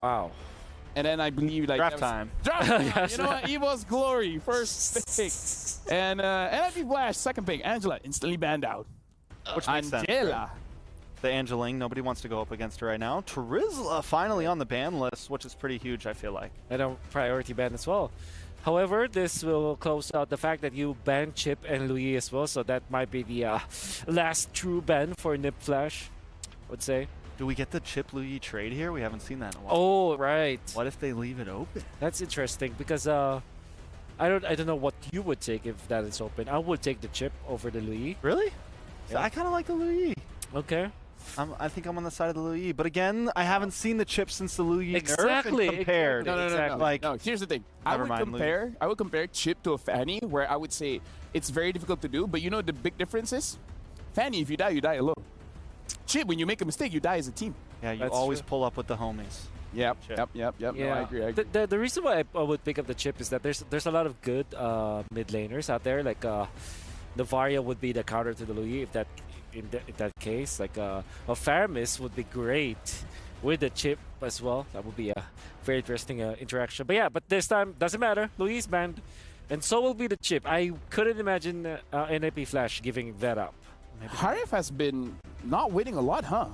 Wow. And then I believe like Draft time. Draft time. You know what? EVOS Glory, first pick. And NIP Flash, second pick. Angela, instantly banned out. Which makes sense. Angela. The Angeling, nobody wants to go up against her right now. Terizla finally on the ban list, which is pretty huge, I feel like. And a priority ban as well. However, this will close out the fact that you ban Chip and Louis as well, so that might be the last true ban for NIP Flash, I would say. Do we get the Chip Louis trade here? We haven't seen that in a while. Oh, right. What if they leave it open? That's interesting because I don't know what you would take if that is open. I would take the Chip over the Louis. Really? Yeah. I kind of like the Louis. Okay. I think I'm on the side of the Louis. But again, I haven't seen the Chip since the Louis Exactly. nerf and compared. No. Like, no, here's the thing. Never mind, I would compare Chip to a Fanny, where I would say it's very difficult to do. But you know the big difference is? Fanny, if you die alone. Chip, when you make a mistake, you die as a team. Yeah, you That's always true. pull up with the homies. Yep. Chip. Yeah. No, I agree. The reason why I would pick up the Chip is that there's a lot of good mid laners out there. Like Navaria would be the counter to the Louis if that in that case. Like Faramis would be great with the Chip as well. That would be a very interesting interaction. But yeah, but this time doesn't matter. Louis is banned, and so will be the Chip. I couldn't imagine NIP Flash giving that up. Harif has been not winning a lot, huh?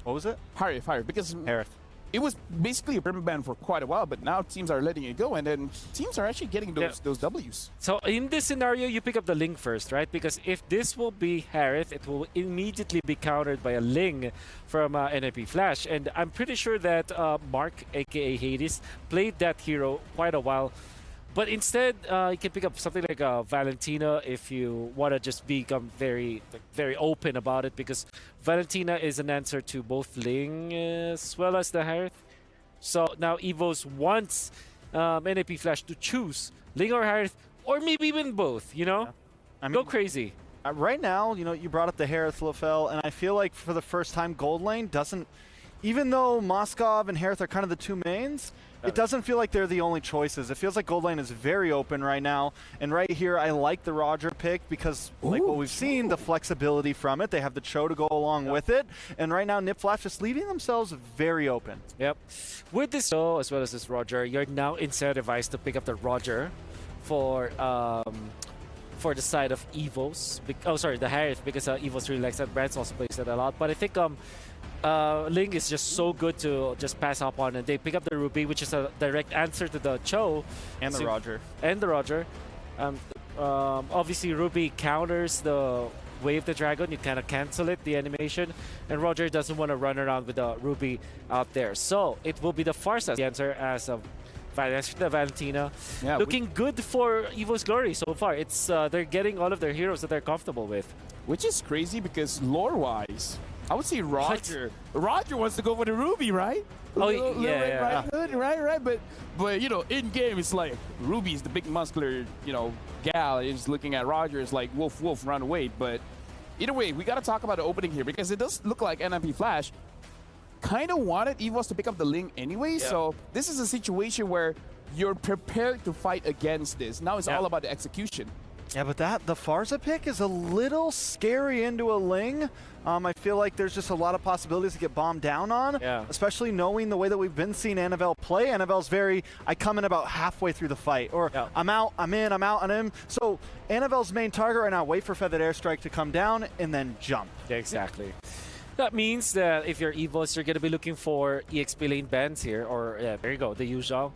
What was it? Harif, because Harith. it was basically a permanent ban for quite a while, but now teams are letting it go, and then teams are actually getting those Ws. So in this scenario, you pick up the Ling first, right? Because if this will be Harith, it will immediately be countered by a Ling from NIP Flash. And I'm pretty sure that Mark, aka Hades, played that hero quite a while. But instead, you can pick up something like Valentina if you want to just become very open about it, because Valentina is an answer to both Ling as well as the Harith. So now EVOS wants NIP Flash to choose Ling or Harith, or maybe even both, you know? Yeah. I mean, go crazy. Right now, you know, you brought up the Harith Lafel, and I feel like for the first time, Gold Lane doesn't, even though Moskov and Harith are kind of the two mains, it doesn't feel like they're the only choices. It feels like Gold Lane is very open right now. And right here, I like the Roger pick because, like what we've seen, the flexibility from it. They have the Cho to go along with it. And right now, NIP Flash just leaving themselves very open. Yep. With this Cho, as well as this Roger, you're now incentivized to pick up the Roger for the side of EVOS. The Harith, because EVOS really likes that. Brands also plays that a lot. But I think Ling is just so good to just pass up on, and they pick up the Ruby, which is a direct answer to the Cho. And the Roger. And the Roger. Obviously, Ruby counters the Wave the Dragon. You kind of cancel it, the animation. And Roger doesn't want to run around with the Ruby out there. So it will be the Farsa answer as a Valentina. Yeah, looking good for EVO's Glory so far. It's they're getting all of their heroes that they're comfortable with. Which is crazy because lore-wise, I would say Roger. Roger wants to go for the Ruby, right? Oh, yeah. Right. But you know, in game, it's like Ruby's the big muscular, you know, gal is looking at Roger. It's like wolf, run away. But either way, we got to talk about the opening here because it does look like NIP Flash kind of wanted EVOS to pick up the Ling anyway. Yeah. So this is a situation where you're prepared to fight against this. Now it's all about the execution. Yeah, but the Farsa pick is a little scary into a Ling. I feel like there's just a lot of possibilities to get bombed down on, especially knowing the way that we've been seeing Anavel play. Anavel's I come in about halfway through the fight, or I'm out, I'm in, I'm out, and I'm in. So Anavel's main target right now, wait for Feathered Airstrike to come down and then jump. Yeah, exactly. That means that if you're EVOS, you're going to be looking for EXP lane bans here, or there you go, the usual.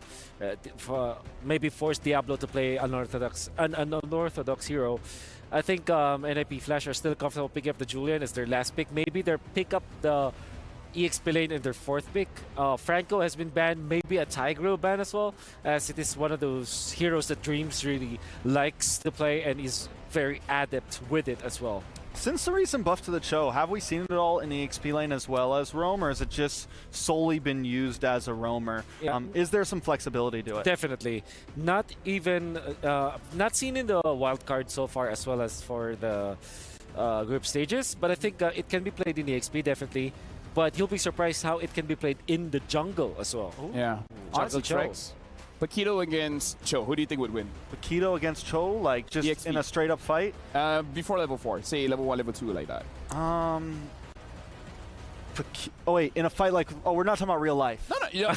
Maybe force Diablo to play an unorthodox hero. I think NIP Flash are still comfortable picking up the Julian as their last pick. Maybe they pick up the EXP lane in their fourth pick. Franco has been banned, maybe a Tigreal ban as well, as it is one of those heroes that Dreams really likes to play and is very adept with it as well. Since the recent buff to the Cho, have we seen it all in the XP lane as well as roam, or has it just solely been used as a roamer? Yeah. Is there some flexibility to it? Definitely. Not even, not seen in the wild card so far as well as for the group stages, but I think it can be played in the XP definitely. But you'll be surprised how it can be played in the jungle as well. Ooh. Yeah. Honestly, Cho. Paquito against Cho, who do you think would win? Paquito against Cho, like just EXP. In a straight up fight? Before level 4, say level 1, level 2, like that. Oh wait, in a fight like we're not talking about real life. No, yeah.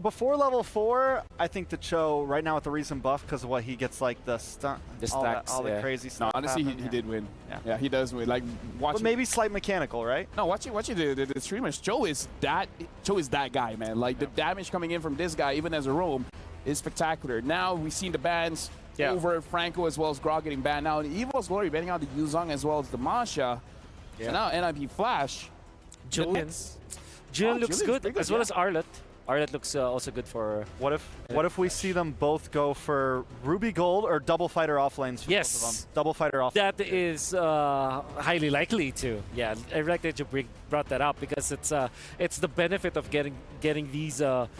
Before level 4, I think the Cho right now with the recent buff because of what he gets like the stunt, all the crazy No, stuff. honestly, he did win. Yeah, he does win. Like watching. But maybe slight mechanical, right? No, watching the streamers, Cho is that guy, man. Like the damage coming in from this guy, even as a roam, is spectacular. Now we've seen the bans over Franco as well as Grog getting banned. Now in EVOS Glory banning out the Yuzong as well as the Masha. Yeah. So now NIP Flash. Julian looks good, as well as Arlet. Arlet looks also good for. What if we see them both go for Ruby Gold or double fighter off lanes for both of them? Double fighter off. That is highly likely to. Yeah, I like that you brought that up because it's the benefit of getting these support.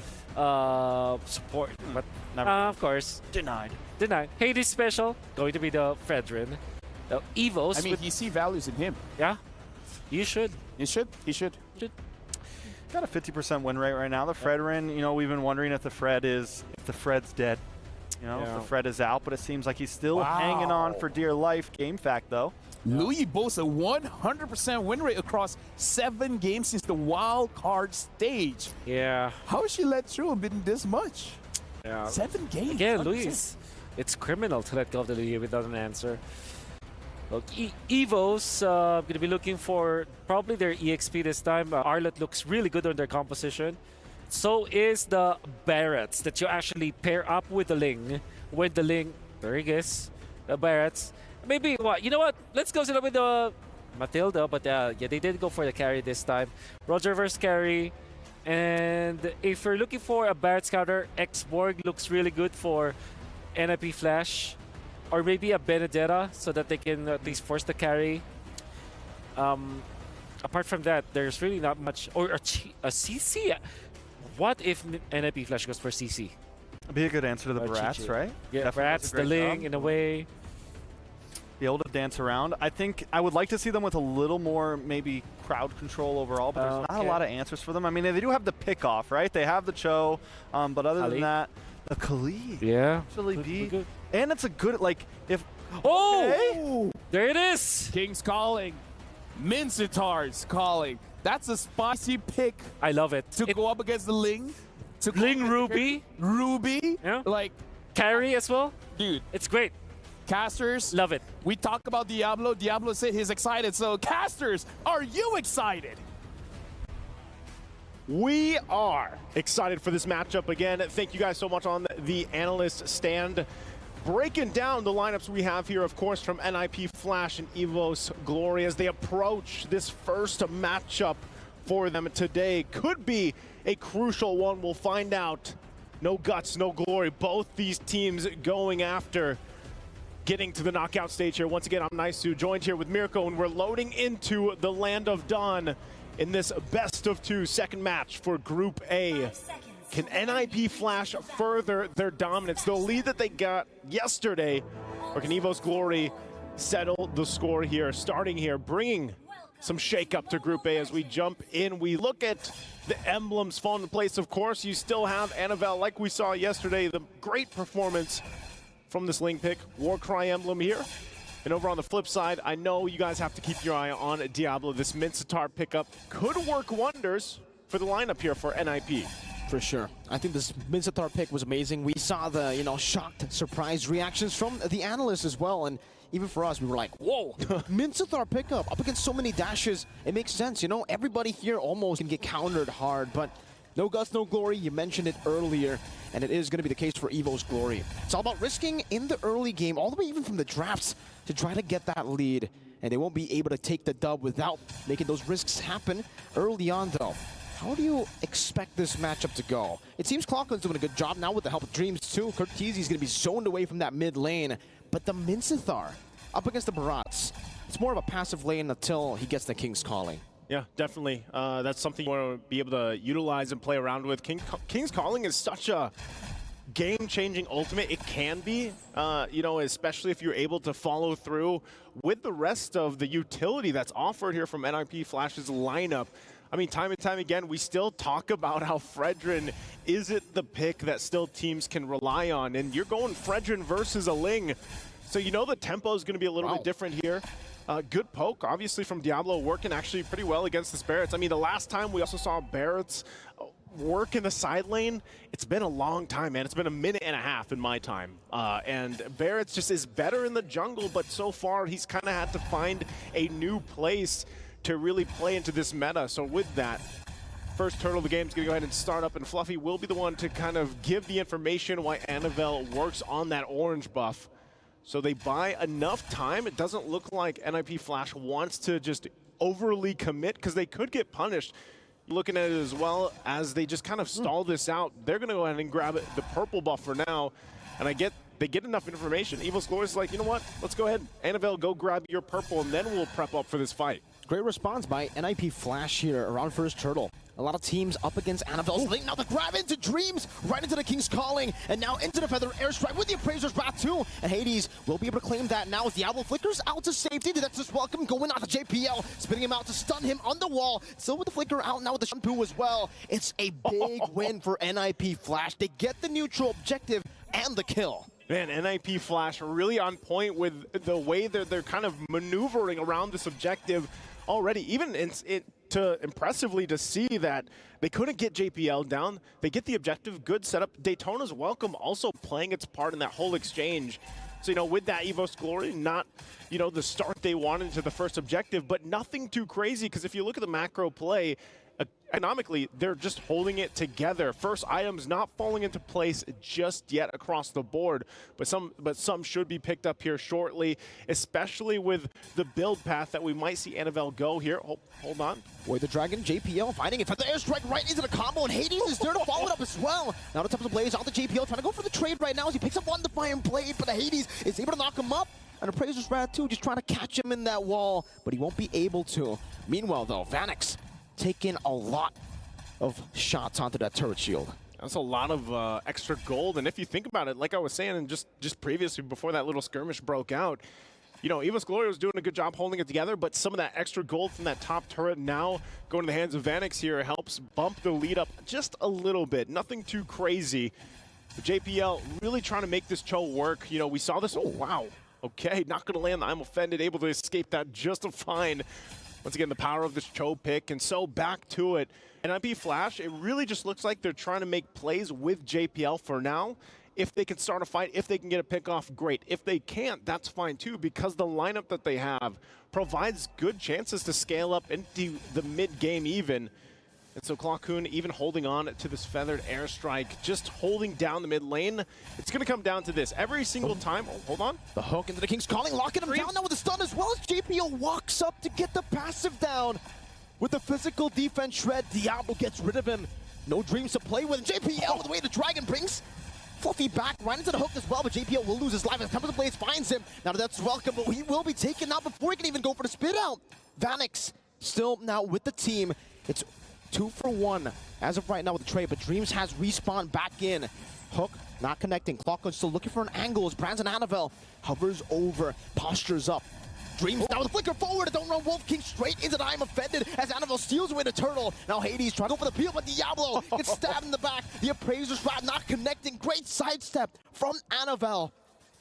But of course, denied. Hades special going to be the Fredrin. EVOS. I mean, he see values in him. Yeah, you should. He should. Got a 50% win rate right now. The Fredrin, you know, we've been wondering if the Fred's dead. You know, if the Fred is out, but it seems like he's still hanging on for dear life. Game fact, though. Louis boasts a 100% win rate across 7 games since the wild card stage. Yeah. How is she let through been this much? Yeah. 7 games. Again, Louis, it's criminal to let go of the lead without an answer. Look, EVOS going to be looking for probably their EXP this time. Arlet looks really good on their composition. So is the Barretts that you actually pair up with the Ling. When the Ling, there he is, the Barretts. Maybe, you know what? Let's go with the Matilda, but yeah, they did go for the carry this time. Roger versus carry. And if you're looking for a Barrett Scouter, X-Borg looks really good for NIP Flash. Or maybe a Benedetta so that they can at least force the carry. Apart from that, there's really not much. Or a CC. What if NIP Flash goes for CC? It'd be a good answer to the Barats, right? Yeah, Barats, the Ling in a way. Be able to dance around. I think I would like to see them with a little more maybe crowd control overall, but there's not a lot of answers for them. I mean, they do have the pick off, right? They have the Cho, but other than that, the Khalid. Yeah. Actually be good. And it's a good, like, if... Oh! There it is! King's calling. Mincetar's calling. That's a spicy pick. I love it. To go up against the Ling. Ling Ruby. Yeah. Like... Carry as well. Dude. It's great. Casters. Love it. We talk about Diablo. Diablo said he's excited. So, Casters, are you excited? We are excited for this matchup again. Thank you guys so much on the analyst stand. Breaking down the lineups we have here, of course, from NIP Flash and EVOS Glory as they approach this first matchup for them today. Could be a crucial one. We'll find out. No guts, no glory. Both these teams going after getting to the knockout stage here. Once again, I'm Naisu, joined here with Mirko, and we're loading into the Land of Dawn in this best of 2 second match for Group A. Can NIP Flash further their dominance, the lead that they got yesterday, or can EVOS Glory settle the score here? Starting here, bringing some shake-up to Group A as we jump in. We look at the emblems fall into place. Of course, you still have Annabelle, like we saw yesterday, the great performance from this Ling pick. Warcry emblem here. And over on the flip side, I know you guys have to keep your eye on Diablo. This Mincetar pickup could work wonders for the lineup here for NIP. For sure. I think this Mincetar pick was amazing. We saw the, shocked, surprised reactions from the analysts as well. And even for us, we were like, whoa, Mincetar pickup up against so many dashes. It makes sense, everybody here almost can get countered hard, but no guts, no glory. You mentioned it earlier, and it is going to be the case for EVOS Glory. It's all about risking in the early game, all the way even from the drafts, to try to get that lead. And they won't be able to take the dub without making those risks happen early on, though. How do you expect this matchup to go? It seems Clockland's doing a good job now with the help of Dreams too. Curtizi's going to be zoned away from that mid lane. But the Mincetar up against the Barats, it's more of a passive lane until he gets the King's Calling. Yeah, definitely. That's something you want to be able to utilize and play around with. King's Calling is such a game-changing ultimate. It can be, especially if you're able to follow through with the rest of the utility that's offered here from NIP Flash's lineup. I mean, time and time again, we still talk about how Fredrin isn't the pick that still teams can rely on. And you're going Fredrin versus a Ling. So the tempo is going to be a little bit different here. Good poke, obviously, from Diablo, working actually pretty well against this Barretts. I mean, the last time we also saw Barretts work in the side lane, it's been a long time, man. It's been a minute and a half in my time. And Barretts just is better in the jungle, but so far he's kind of had to find a new place to really play into this meta. So with that, first turtle of the game is going to go ahead and start up, and Fluffy will be the one to kind of give the information why Anavel works on that orange buff. So they buy enough time. It doesn't look like NIP Flash wants to just overly commit because they could get punished. Looking at it as well as they just kind of stall this out. They're going to go ahead and grab it, the purple buff for now. And they get enough information. EVOS Glorious is like, you know what? Let's go ahead. Anavel, go grab your purple, and then we'll prep up for this fight. Great response by NIP Flash here around first turtle. A lot of teams up against Anavel's link. Now the grab into Dreams, right into the King's Calling, and now into the Feather Airstrike with the Appraiser's Wrath too. And Hades will be able to claim that now as Diablo flickers out to safety. That's just welcome going on to JPL, spinning him out to stun him on the wall. Still with the flicker out now with the shampoo as well. It's a big win for NIP Flash. They get the neutral objective and the kill. Man, NIP Flash really on point with the way that they're kind of maneuvering around this objective already. Even impressively to see that they couldn't get JPL down. They get the objective, good setup. Daytona's Welcome also playing its part in that whole exchange. So, you know, with that EVOS Glory, not, you know, the start they wanted to the first objective, but nothing too crazy, because if you look at the macro play, economically, they're just holding it together. First items not falling into place just yet across the board, but some should be picked up here shortly, especially with the build path that we might see Anavel go here. Hold on. Boy, the Dragon, JPL finding it for the airstrike right into the combo, and Hades is there to follow it up as well. Now the top of the blaze on the JPL, trying to go for the trade right now as he picks up one Defiant Blade, but Hades is able to knock him up. And Appraiser's Wrath too, just trying to catch him in that wall, but he won't be able to. Meanwhile though, Vanix taking a lot of shots onto that turret shield. That's a lot of extra gold, and if you think about it, like I was saying, and just previously before that little skirmish broke out, you know, EVOS Glory was doing a good job holding it together, but some of that extra gold from that top turret now going to the hands of Vanix here helps bump the lead up just a little bit. Nothing too crazy. But JPL really trying to make this Cho work. You know, we saw this. Oh, wow. Okay, not going to land. I'm offended, able to escape that just fine. Once again, the power of this Cho pick, and so back to it. And NIP Flash, it really just looks like they're trying to make plays with JPL for now. If they can start a fight, if they can get a pick off, great. If they can't, that's fine too, because the lineup that they have provides good chances to scale up into the mid-game even. And so Clockhoon even holding on to this feathered airstrike, just holding down the mid lane. It's going to come down to this. Every single time, oh, hold on. The hook into the King's Calling, locking him down now with the stun, as well as JPL walks up to get the passive down. With the physical defense shred, Diablo gets rid of him. No Dreams to play with. JPL with the way the Dragon brings Fluffy back right into the hook as well, but JPL will lose his life as Temple of the Blades finds him. Now that's welcome, but he will be taken out before he can even go for the spit out. Vanix still now with the team. It's 2 for 1 as of right now with the trade, but Dreams has respawned back in. Hook not connecting. Clockhoon still looking for an angle as Brandon Anavel hovers over, postures up. Dreams now with a flicker forward. Don't run Wolf King straight into the I'm offended as Anavel steals away the turtle. Now Hades trying to go for the peel, but Diablo gets stabbed in the back. The Appraiser's Wrath not connecting. Great sidestep from Anavel.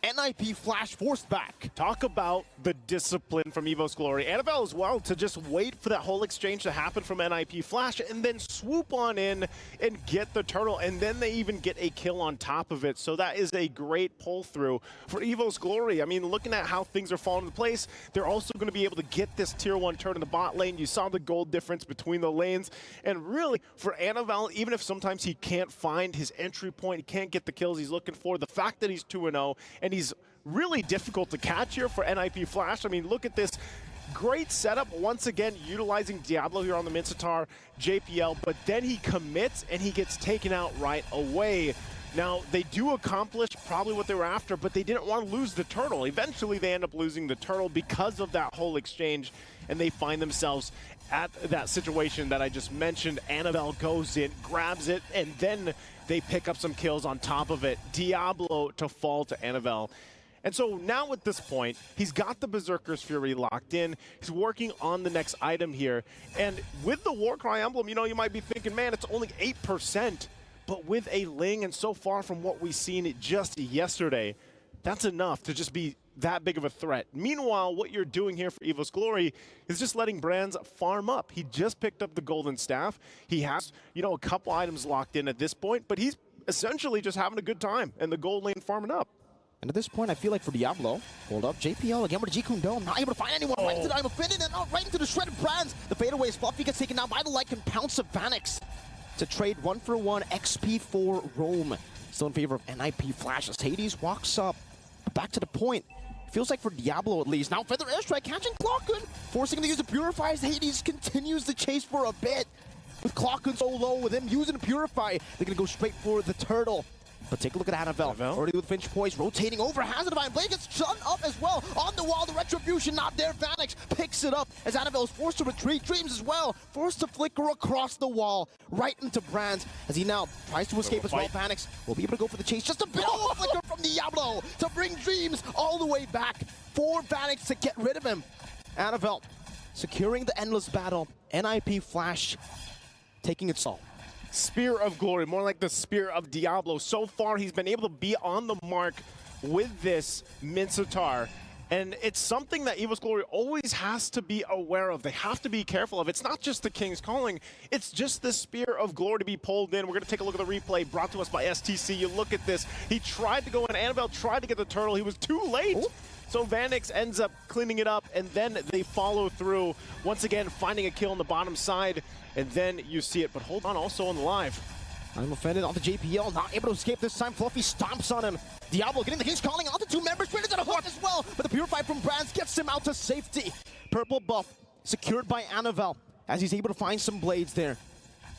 NIP Flash forced back. Talk about the discipline from EVOS Glory. Anavel as well to just wait for that whole exchange to happen from NIP Flash and then swoop on in and get the turtle, and then they even get a kill on top of it. So that is a great pull through for EVOS Glory. I mean, looking at how things are falling into place, they're also going to be able to get this tier 1 turn in the bot lane. You saw the gold difference between the lanes, and really for Anavel, even if sometimes he can't find his entry point, he can't get the kills he's looking for, the fact that he's 2-0 and he's really difficult to catch here for NIP Flash. I mean, look at this great setup once again, utilizing Diablo here on the Mincetar JPL, but then he commits and he gets taken out right away. Now, they do accomplish probably what they were after, but they didn't want to lose the turtle. Eventually, they end up losing the turtle because of that whole exchange, and they find themselves at that situation that I just mentioned. Anavel goes in, grabs it, and then they pick up some kills on top of it. Diablo to fall to Anavel. And so now at this point, he's got the Berserker's Fury locked in. He's working on the next item here. And with the Warcry emblem, you know, you might be thinking, man, it's only 8%. But with a Ling, and so far from what we've seen just yesterday, that's enough to just be that big of a threat. Meanwhile, what you're doing here for EVOS Glory is just letting Brands farm up. He just picked up the Golden Staff. He has, you know, a couple items locked in at this point, but he's essentially just having a good time and the gold lane farming up. And at this point, I feel like for Diablo, hold up, JPL again with a G-Kundo, not able to find anyone, right into the Diamond Fitted and right into the shredded Brands. The fadeaways, Fluffy gets taken down by the Lycan Pounce of Vanix to trade 1-for-1 XP for Rome. Still in favor of NIP Flash as Hades walks up. Back to the point. Feels like for Diablo at least. Now Feather Airstrike catching Clockun, forcing him to use the Purify as Hades continues the chase for a bit. With Clockun so low, with him using the Purify, they're going to go straight for the Turtle. But take a look at Annabelle. Already with Finch Poise, rotating over, has a Divine Blade, gets shut up as well. On the wall, the Retribution not there. Vanix picks it up as Annabelle is forced to retreat. Dreams as well, forced to flicker across the wall, right into Brands, as he now tries to escape as well. Vanix will be able to go for the chase. Just a bit of a flicker from Diablo to bring Dreams all the way back for Vanix to get rid of him. Annabelle securing the endless battle. NIP Flash taking its all. Spear of Glory, more like the Spear of Diablo. So far, he's been able to be on the mark with this Mincetar. And it's something that EVOS Glory always has to be aware of. They have to be careful of. It's not just the King's Calling. It's just the Spear of Glory to be pulled in. We're going to take a look at the replay brought to us by STC. You look at this. He tried to go in. Annabelle tried to get the turtle. He was too late. Ooh. So Vanix ends up cleaning it up, and then they follow through. Once again, finding a kill on the bottom side, and then you see it. But hold on, also on the live. I'm offended onto JPL, not able to escape this time. Fluffy stomps on him. Diablo getting the King's Calling onto two members, straight into the hook as well. But the Purify from Brands gets him out to safety. Purple buff secured by Annabelle as he's able to find some blades there.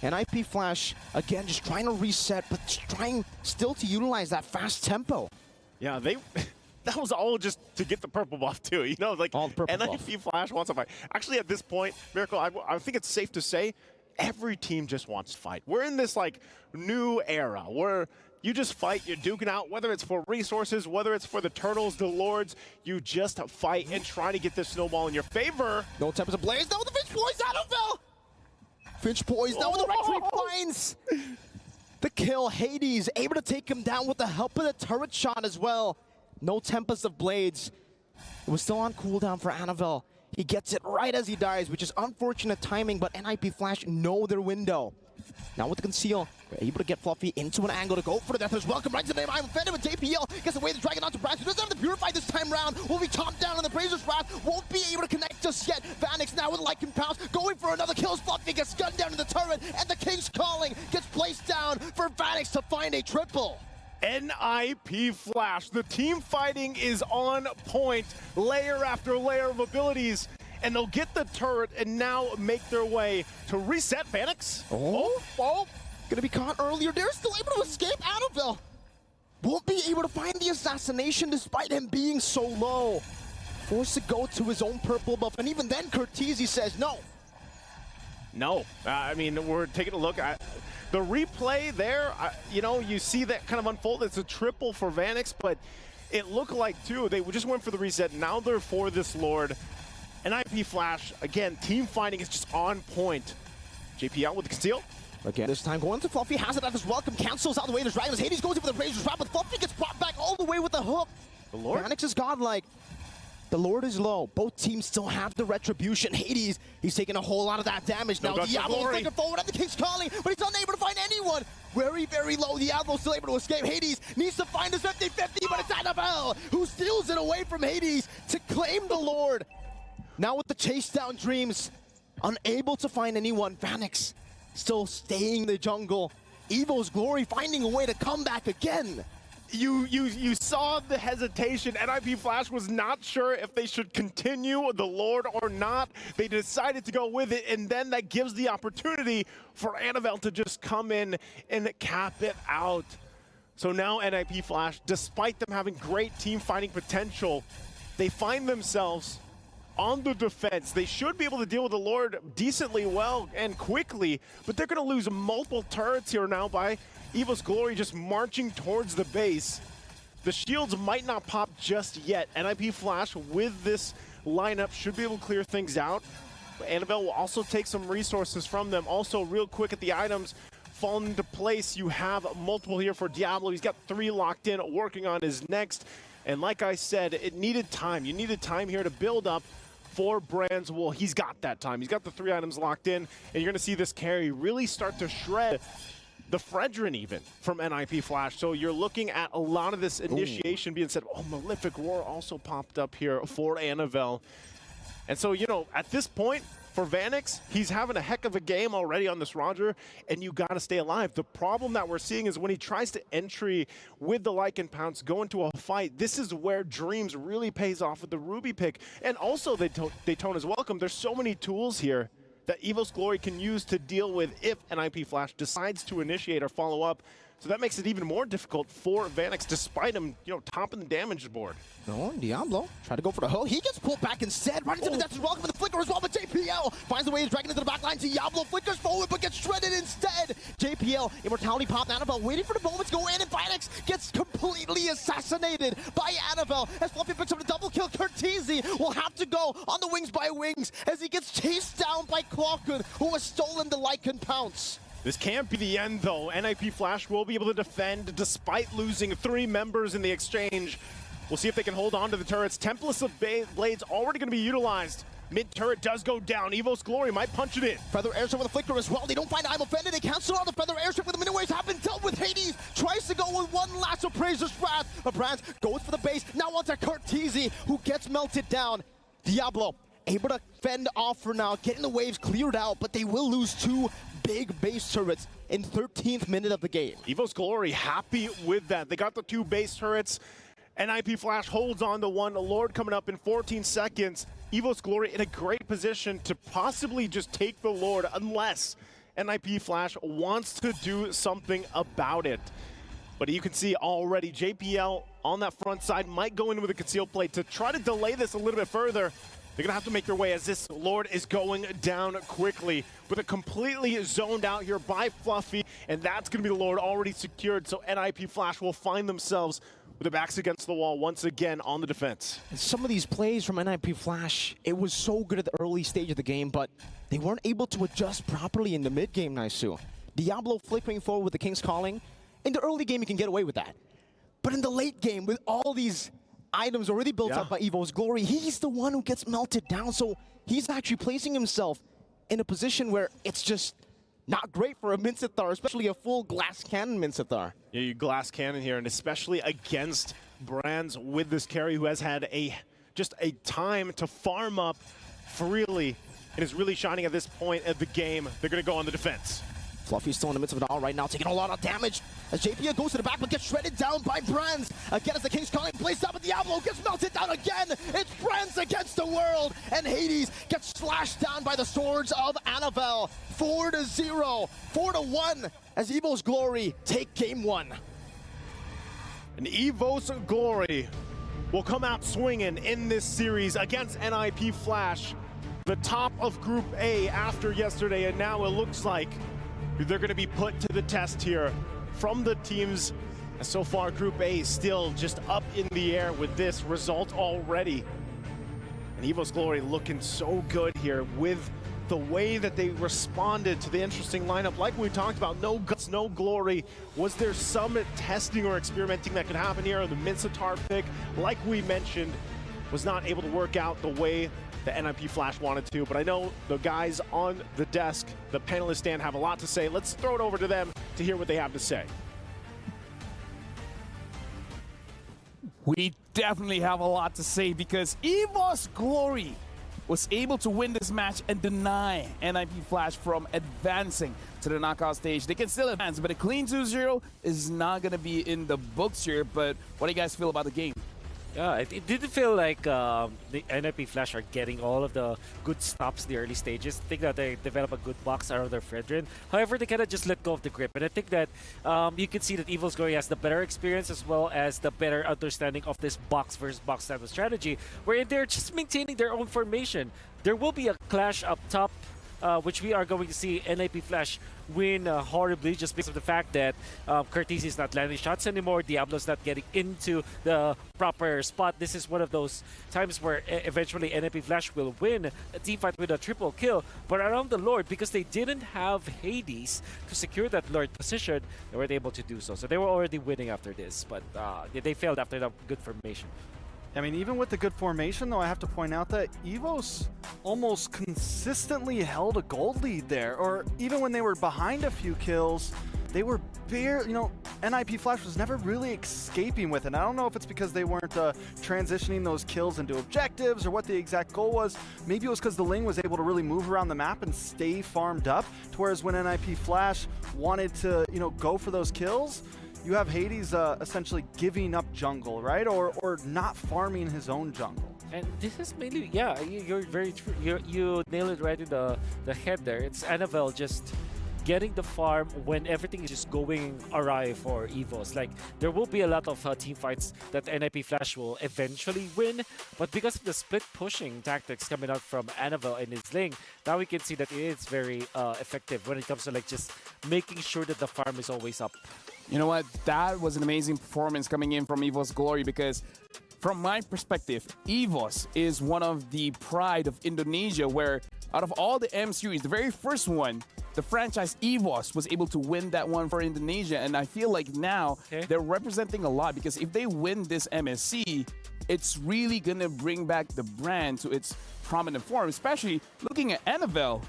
NIP Flash, again, just trying to reset, but trying still to utilize that fast tempo. Yeah, that was all just to get the purple buff too, you know, like NIP Flash wants to fight. Actually, at this point, Miracle, I think it's safe to say every team just wants to fight. We're in this like new era where you just fight, you're duking out, whether it's for resources, whether it's for the Turtles, the Lords, you just fight and try to get this snowball in your favor. No Tempest Ablaze, now with the Finch Poise, Annabelle! Finch Poise, now with the retreat finds the kill. Hades able to take him down with the help of the turret shot as well. No Tempest of Blades. It was still on cooldown for Annabelle. He gets it right as he dies, which is unfortunate timing, but NIP Flash know their window. Now with the Conceal, we're able to get Fluffy into an angle to go for the death. Welcome right to the name. I'm offended with JPL. Gets away the Dragon onto Brands. He doesn't have the Purify this time round. Will be chopped down on the Brazer's Wrath. Won't be able to connect just yet. Vanix now with Lycan Pounce. Going for another kill. Fluffy gets gunned down in the turret. And the King's Calling gets placed down for Vanix to find a triple. NIP Flash. The team fighting is on point. Layer after layer of abilities. And they'll get the turret and now make their way to reset Vanix. Oh. Gonna be caught earlier. They're still able to escape. Annabelle won't be able to find the assassination despite him being so low. Forced to go to his own purple buff. And even then, Cortese says no. No. I mean, we're taking a look at the replay there. You know, you see that kind of unfold. It's a triple for Vanix, but it looked like, too, they just went for the reset. Now they're for this Lord. NIP Flash, again, team fighting is just on point. JPL with the Conceal. Again, this time going to Fluffy, has it at his welcome, cancels out the way to Dragons. Hades goes in for the Razor's Wrath, but Fluffy gets brought back all the way with the hook. The Lord? Vanix is godlike. The Lord is low. Both teams still have the Retribution. Hades, he's taking a whole lot of that damage. Now Diablo is looking forward at the King's Calling, but he's unable to find anyone. Very, very low. Diablo still able to escape. Hades needs to find his 50-50, but it's Annabelle who steals it away from Hades to claim the Lord. Now with the chase down Dreams, unable to find anyone. Vanix still staying in the jungle. EVOS Glory finding a way to come back again. You saw the hesitation. NIP Flash was not sure if they should continue the Lord or not. They decided to go with it, and then that gives the opportunity for Annabelle to just come in and cap it out. So now NIP Flash, despite them having great team fighting potential, they find themselves on the defense. They should be able to deal with the Lord decently well and quickly, but they're going to lose multiple turrets here now by EVOS Glory just marching towards the base. The shields might not pop just yet. NIP Flash with this lineup should be able to clear things out. But Annabelle will also take some resources from them. Also, real quick at the items falling into place, you have multiple here for Diablo. He's got 3 locked in, working on his next. And like I said, it needed time. You needed time here to build up for Brands. Well, he's got that time. He's got the 3 items locked in, and you're going to see this carry really start to shred the Fredrin even from NIP Flash. So you're looking at a lot of this initiation being said. Oh, Malefic Roar also popped up here for Anavel. And so, you know, at this point, for Vanix, he's having a heck of a game already on this Roger, and you got to stay alive. The problem that we're seeing is when he tries to entry with the Lycan Pounce, go into a fight, this is where Dreams really pays off with the Ruby pick. And also, Daytona's welcome. There's so many tools here that EVOS Glory can use to deal with if NIP Flash decides to initiate or follow up. So that makes it even more difficult for Vanix, despite him, you know, topping the damage board. No, Diablo try to go for the hook. He gets pulled back instead. Right into the depths. Welcome with the flicker as well, but JPL finds a way to drag it into the back line. Diablo flickers forward, but gets shredded instead. JPL, Immortality pop, Annabelle waiting for the moment to go in, and Vanix gets completely assassinated by Annabelle. As Fluffy picks up the double kill, Curtizi will have to go on the wings by wings as he gets chased down by Clockwood, who has stolen the Lycan Pounce. This can't be the end, though. NIP Flash will be able to defend despite losing 3 members in the exchange. We'll see if they can hold on to the turrets. Templess of Blades already going to be utilized. Mid-turret does go down. EVOS Glory might punch it in. Feather Airstrip with a flicker as well. They don't find I'm offended. They cancel out the Feather Airstrip with the mini waves have been dealt with. Hades tries to go with one last Appraiser's Wrath, but Brands goes for the base. Now onto Curtizi, who gets melted down. Diablo able to fend off for now, getting the waves cleared out, but they will lose 2 big base turrets in 13th minute of the game. EVOS Glory happy with that. They got the 2 base turrets. NIP Flash holds on to one. Lord coming up in 14 seconds. EVOS Glory in a great position to possibly just take the Lord unless NIP Flash wants to do something about it. But you can see already JPL on that front side might go in with a concealed plate to try to delay this a little bit further. They're going to have to make their way as this Lord is going down quickly with a completely zoned out here by Fluffy, and that's going to be the Lord already secured, so NIP Flash will find themselves with their backs against the wall once again on the defense. Some of these plays from NIP Flash, it was so good at the early stage of the game, but they weren't able to adjust properly in the mid-game, Naisu. Diablo flickering forward with the King's Calling. In the early game, you can get away with that. But in the late game, with all these items already built up by EVOS Glory, he's the one who gets melted down, so he's actually placing himself in a position where it's just not great for a Mincithar, especially a full glass cannon Mincithar. Yeah, you glass cannon here, and especially against Brands with this carry who has had just a time to farm up freely and is really shining at this point of the game. They're going to go on the defense. Fluffy's still in the midst of it all right now, taking a lot of damage as JPL goes to the back but gets shredded down by Brands. Again, as the King's Calling plays up, but Diablo gets melted down again. It's Brands against the world, and Hades gets slashed down by the swords of Anavel. 4-0, 4-1 as EVOS Glory take game 1. And EVOS Glory will come out swinging in this series against NIP Flash, the top of Group A after yesterday, and now it looks like they're going to be put to the test here from the teams. And so far, Group A is still just up in the air with this result already. And EVOS Glory looking so good here with the way that they responded to the interesting lineup. Like we talked about, no guts, no glory. Was there some testing or experimenting that could happen here? The Mincithar pick, like we mentioned, was not able to work out the way the NIP Flash wanted to, but I know the guys on the desk, the panelist stand, have a lot to say. Let's throw it over to them to hear what they have to say. We definitely have a lot to say because EVOS Glory was able to win this match and deny NIP Flash from advancing to the knockout stage. They can still advance, but a clean 2-0 is not going to be in the books here. But what do you guys feel about the game? Yeah, it didn't feel like the NIP Flash are getting all of the good stops in the early stages. I think that they develop a good box out of their Fredrin. However, they kind of just let go of the grip. And I think that you can see that EVOS Glory has the better experience as well as the better understanding of this box versus box type of strategy, wherein they're just maintaining their own formation. There will be a clash up top which we are going to see NIP Flash win horribly just because of the fact that Curtis is not landing shots anymore. Diablo's not getting into the proper spot. This is one of those times where eventually NIP Flash will win a team fight with a triple kill. But around the Lord, because they didn't have Hades to secure that Lord position, they weren't able to do so. So they were already winning after this, but they failed after that good formation. I mean, even with the good formation, though, I have to point out that EVOS almost consistently held a gold lead there. Or even when they were behind a few kills, they were bare, you know, NIP Flash was never really escaping with it. I don't know if it's because they weren't transitioning those kills into objectives or what the exact goal was. Maybe it was because the Ling was able to really move around the map and stay farmed up. To whereas when NIP Flash wanted to, you know, go for those kills, you have Hades essentially giving up jungle, right? Or not farming his own jungle. And this is mainly, yeah, you're very true. You nail it right in the head there. It's Annabelle just getting the farm when everything is just going awry for EVOS. Like, there will be a lot of team fights that NIP Flash will eventually win, but because of the split pushing tactics coming out from Annabelle and his Ling, now we can see that it is very effective when it comes to like just making sure that the farm is always up. You know what? That was an amazing performance coming in from EVOS Glory because from my perspective, EVOS is one of the pride of Indonesia where out of all the M series, the very first one, the franchise EVOS was able to win that one for Indonesia. And I feel like now they're representing a lot because if they win this MSC, it's really going to bring back the brand to its prominent form, especially looking at Annabelle.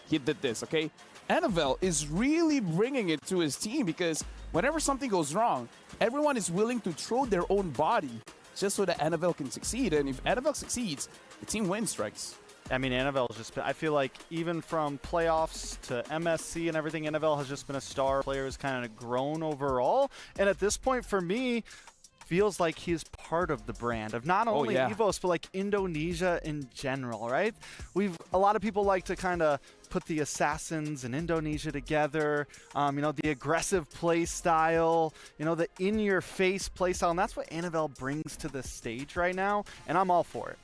He did this, okay? Annabelle is really bringing it to his team because whenever something goes wrong, everyone is willing to throw their own body just so that Annabelle can succeed. And if Annabelle succeeds, the team wins, strikes. I mean, Annabelle's just been, I feel like even from playoffs to MSC and everything, Annabelle has just been a star player, has kind of grown overall. And at this point, for me, feels like he's part of the brand of not only EVOS, but like Indonesia in general, right? A lot of people like to kind of put the assassins in Indonesia together, you know, the aggressive play style, you know, the in-your-face play style, and that's what Annabelle brings to the stage right now, and I'm all for it.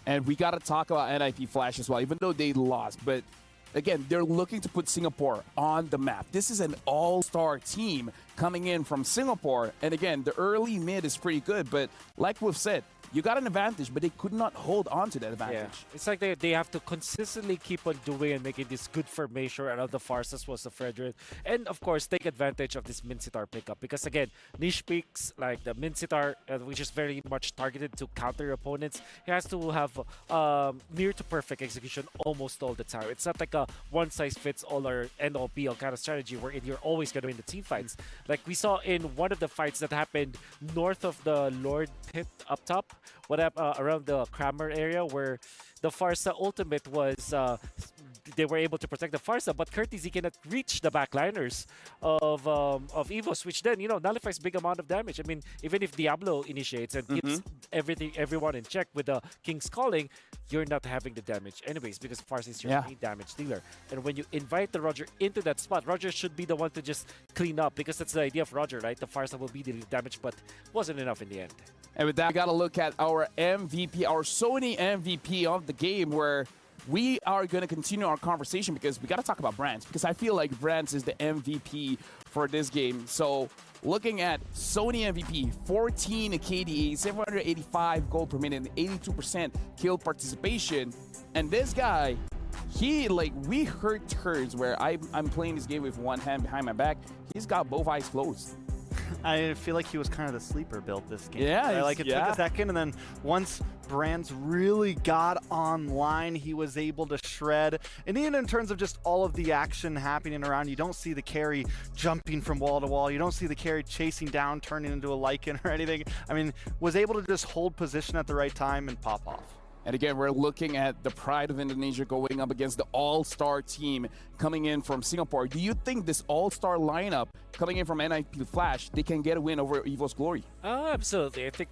And we got to talk about NIP Flash as well, even though they lost. But again, they're looking to put Singapore on the map. This is an all-star team coming in from Singapore. And again, the early mid is pretty good. But like we've said, you got an advantage, but they could not hold on to that advantage. Yeah. It's like they have to consistently keep on doing and making this good formation around the Farsas was the Frederick. And of course, take advantage of this Minsitar pickup. Because again, niche picks like the Minsitar, which is very much targeted to counter opponents, he has to have near to perfect execution almost all the time. It's not like a one-size-fits-all or end-all be-all kind of strategy wherein you're always going to win the team fights. Like we saw in one of the fights that happened north of the Lord pit up top, around the Kramer area where the Farsa ultimate was they were able to protect the Farsa, but Curtis, he cannot reach the backliners of EVOS, which then, you know, nullifies big amount of damage. I mean, even if Diablo initiates and keeps everyone in check with the King's Calling, you're not having the damage anyways because Farsa is your main damage dealer. And when you invite the Roger into that spot, Roger should be the one to just clean up because that's the idea of Roger, right? The Farsa will be dealing damage, but wasn't enough in the end. And with that, we got to look at our MVP, our Sony MVP of the game, where we are going to continue our conversation because we got to talk about Brands, because I feel like Brands is the MVP for this game. So looking at Sony MVP, 14 KDA, 785 gold per minute, and 82% kill participation. And this guy, he, like, we heard turds where I'm playing this game with one hand behind my back. He's got both eyes closed. I feel like he was kind of the sleeper build this game. Yeah, right? Like it took a second, and then once Brands really got online, he was able to shred. And even in terms of just all of the action happening around, you don't see the carry jumping from wall to wall. You don't see the carry chasing down, turning into a Lycan or anything. I mean, was able to just hold position at the right time and pop off. And again, we're looking at the pride of Indonesia going up against the all-star team coming in from Singapore. Do you think this all-star lineup coming in from NIP Flash, they can get a win over EVOS Glory? Absolutely. I think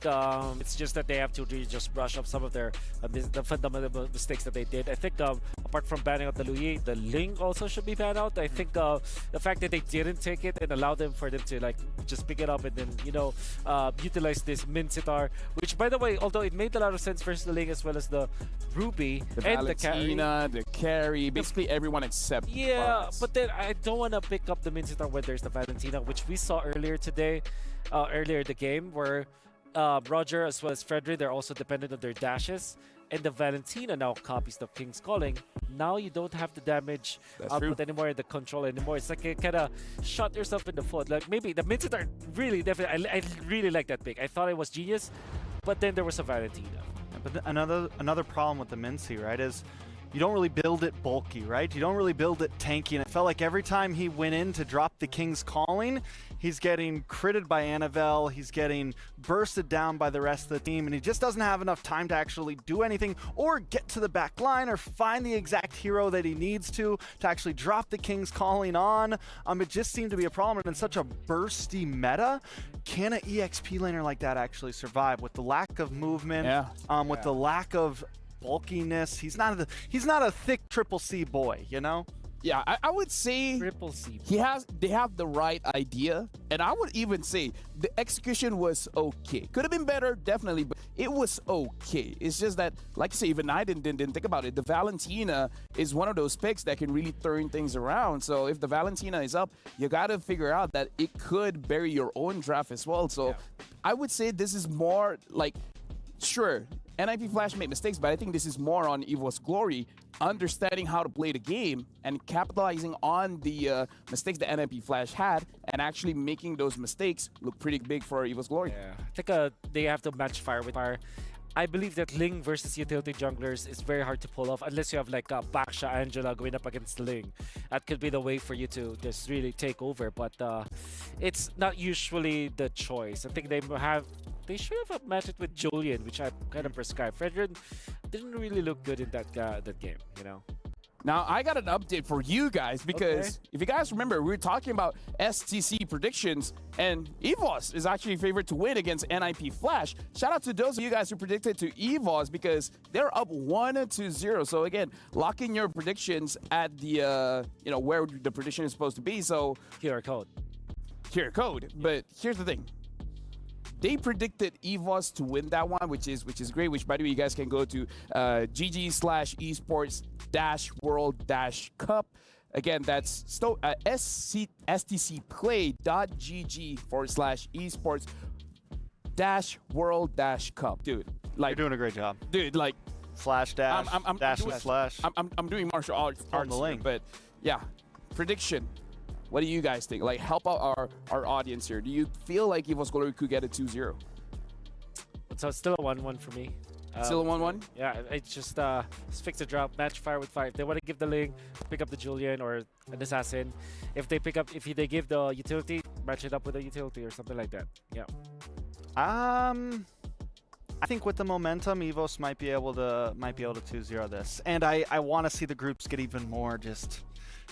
it's just that they have to really just brush up some of their the fundamental mistakes that they did. I think apart from banning out the Louis, the Ling also should be banned out. I think the fact that they didn't take it and allow them for them to like just pick it up and then utilize this Min Sitar, which by the way, although it made a lot of sense versus the Ling as well as the Ruby The and the carry. Valentina, the carry, basically everyone except Yeah, Fox. but then I don't want to pick up the Min Sitar when there's the Valentina, which we saw earlier today, earlier in the game, where Roger as well as Frederick, they're also dependent on their dashes. And the Valentina now copies the King's Calling. Now you don't have the damage That's output true. anymore, the control anymore. It's like you kind of shot yourself in the foot. Like maybe the Min Sitar really definitely, I really like that pick. I thought it was genius, but then there was a Valentina. But another problem with the Mincy, right, is you don't really build it bulky, right? You don't really build it tanky, and it felt like every time he went in to drop the King's Calling, he's getting critted by Anavel, he's getting bursted down by the rest of the team, and he just doesn't have enough time to actually do anything or get to the back line or find the exact hero that he needs to actually drop the King's Calling on. It just seemed to be a problem, and in such a bursty meta, can an EXP laner like that actually survive with the lack of movement, with the lack of bulkiness? He's not a thick triple C boy, you know? Yeah, I would say Triple C. they have the right idea, and I would even say the execution was okay. Could have been better, definitely, but it was okay. It's just that, like I say, even I didn't think about it. The Valentina is one of those picks that can really turn things around. So if the Valentina is up, you got to figure out that it could bury your own draft as well. So I would say this is more like, sure, NIP Flash made mistakes, but I think this is more on EVOS Glory understanding how to play the game and capitalizing on the mistakes that NIP Flash had and actually making those mistakes look pretty big for EVOS Glory. Yeah, I think they have to match fire with fire. I believe that Ling versus utility junglers is very hard to pull off unless you have like Baksha Angela going up against Ling. That could be the way for you to just really take over, but it's not usually the choice. I think they should have matched it with Julian, which I kind of prescribed. Frederick didn't really look good in that game, you know. Now, I got an update for you guys because if you guys remember, we were talking about STC predictions, and EVOS is actually favored to win against NIP Flash. Shout out to those of you guys who predicted to EVOS because they're up 1-0. So again, lock in your predictions at the where the prediction is supposed to be. So QR code. But here's the thing. They predicted EVOS to win that one, which is great. Which, by the way, you guys can go to GG/esports-world-cup. Again, that's stcc play.gg/esports-world-cup. Dude, like You're doing a great job. dude, like Slash dash, I'm dash doing, with slash. I'm doing martial arts the here, link. but yeah, prediction. What do you guys think? Like, help out our audience here. Do you feel like EVOS Glory could get a 2-0? So it's still a 1-1 for me. Still a 1-1? Yeah, it's just fix the drop, match fire with fire. If they want to give the Ling, pick up the Julian or an assassin. If they give the utility, match it up with a utility or something like that. Yeah. I think with the momentum, EVOS might be able to 2-0 this, and I want to see the groups get even more just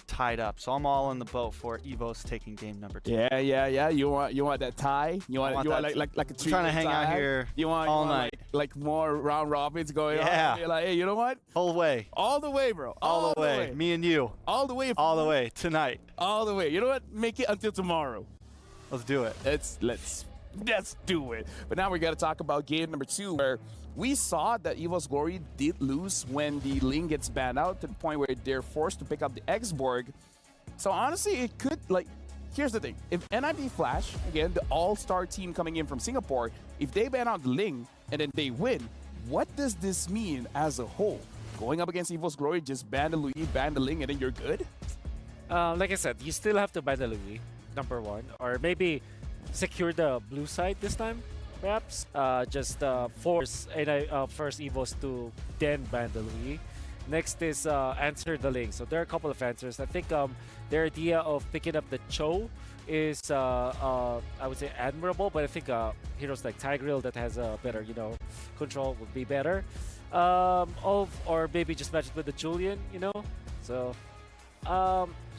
tied up. So I'm all in the boat for EVOS taking game number 2. Yeah. You want that tie? You want like a I'm trying to hang out here all night. Like more round robins going Yeah. on. You're like, hey, you know what? Whole way. All the way, bro. All the way. Me and you. All the way. All the way. Tonight. All the way. You know what? Make it until tomorrow. Let's do it. Let's do it. But now we got to talk about game number 2, where we saw that EVOS Glory did lose when the Ling gets banned out to the point where they're forced to pick up the X-Borg. So honestly, it could, like, here's the thing. If NIP Flash, again, the all-star team coming in from Singapore, if they ban out the Ling and then they win, what does this mean as a whole? Going up against EVOS Glory, just ban the Louis, ban the Ling, and then you're good? Like I said, you still have to ban the Louis, number 1. Or maybe secure the blue side this time, perhaps. Just force first EVOS to then ban the Louis. Next is answer the Ling. So there are a couple of answers. I think their idea of picking up the Cho is, I would say, admirable, but I think heroes like Tigreal that has a better, control would be better. Or maybe just match it with the Julian, So,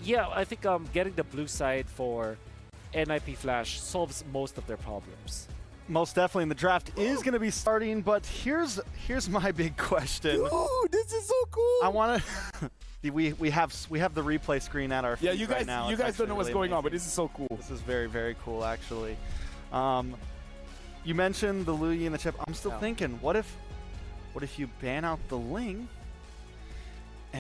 yeah, I think getting the blue side for NIP Flash solves most of their problems. Most definitely, and the draft is going to be starting. But here's my big question. Ooh, this is so cool. I want to. we have the replay screen at our feet Yeah, you guys, right now. you It's guys don't know what's actually going on, but really this is so cool. This is very, very cool, actually. You mentioned the Luyi and the chip. I'm still thinking, what if you ban out the Ling,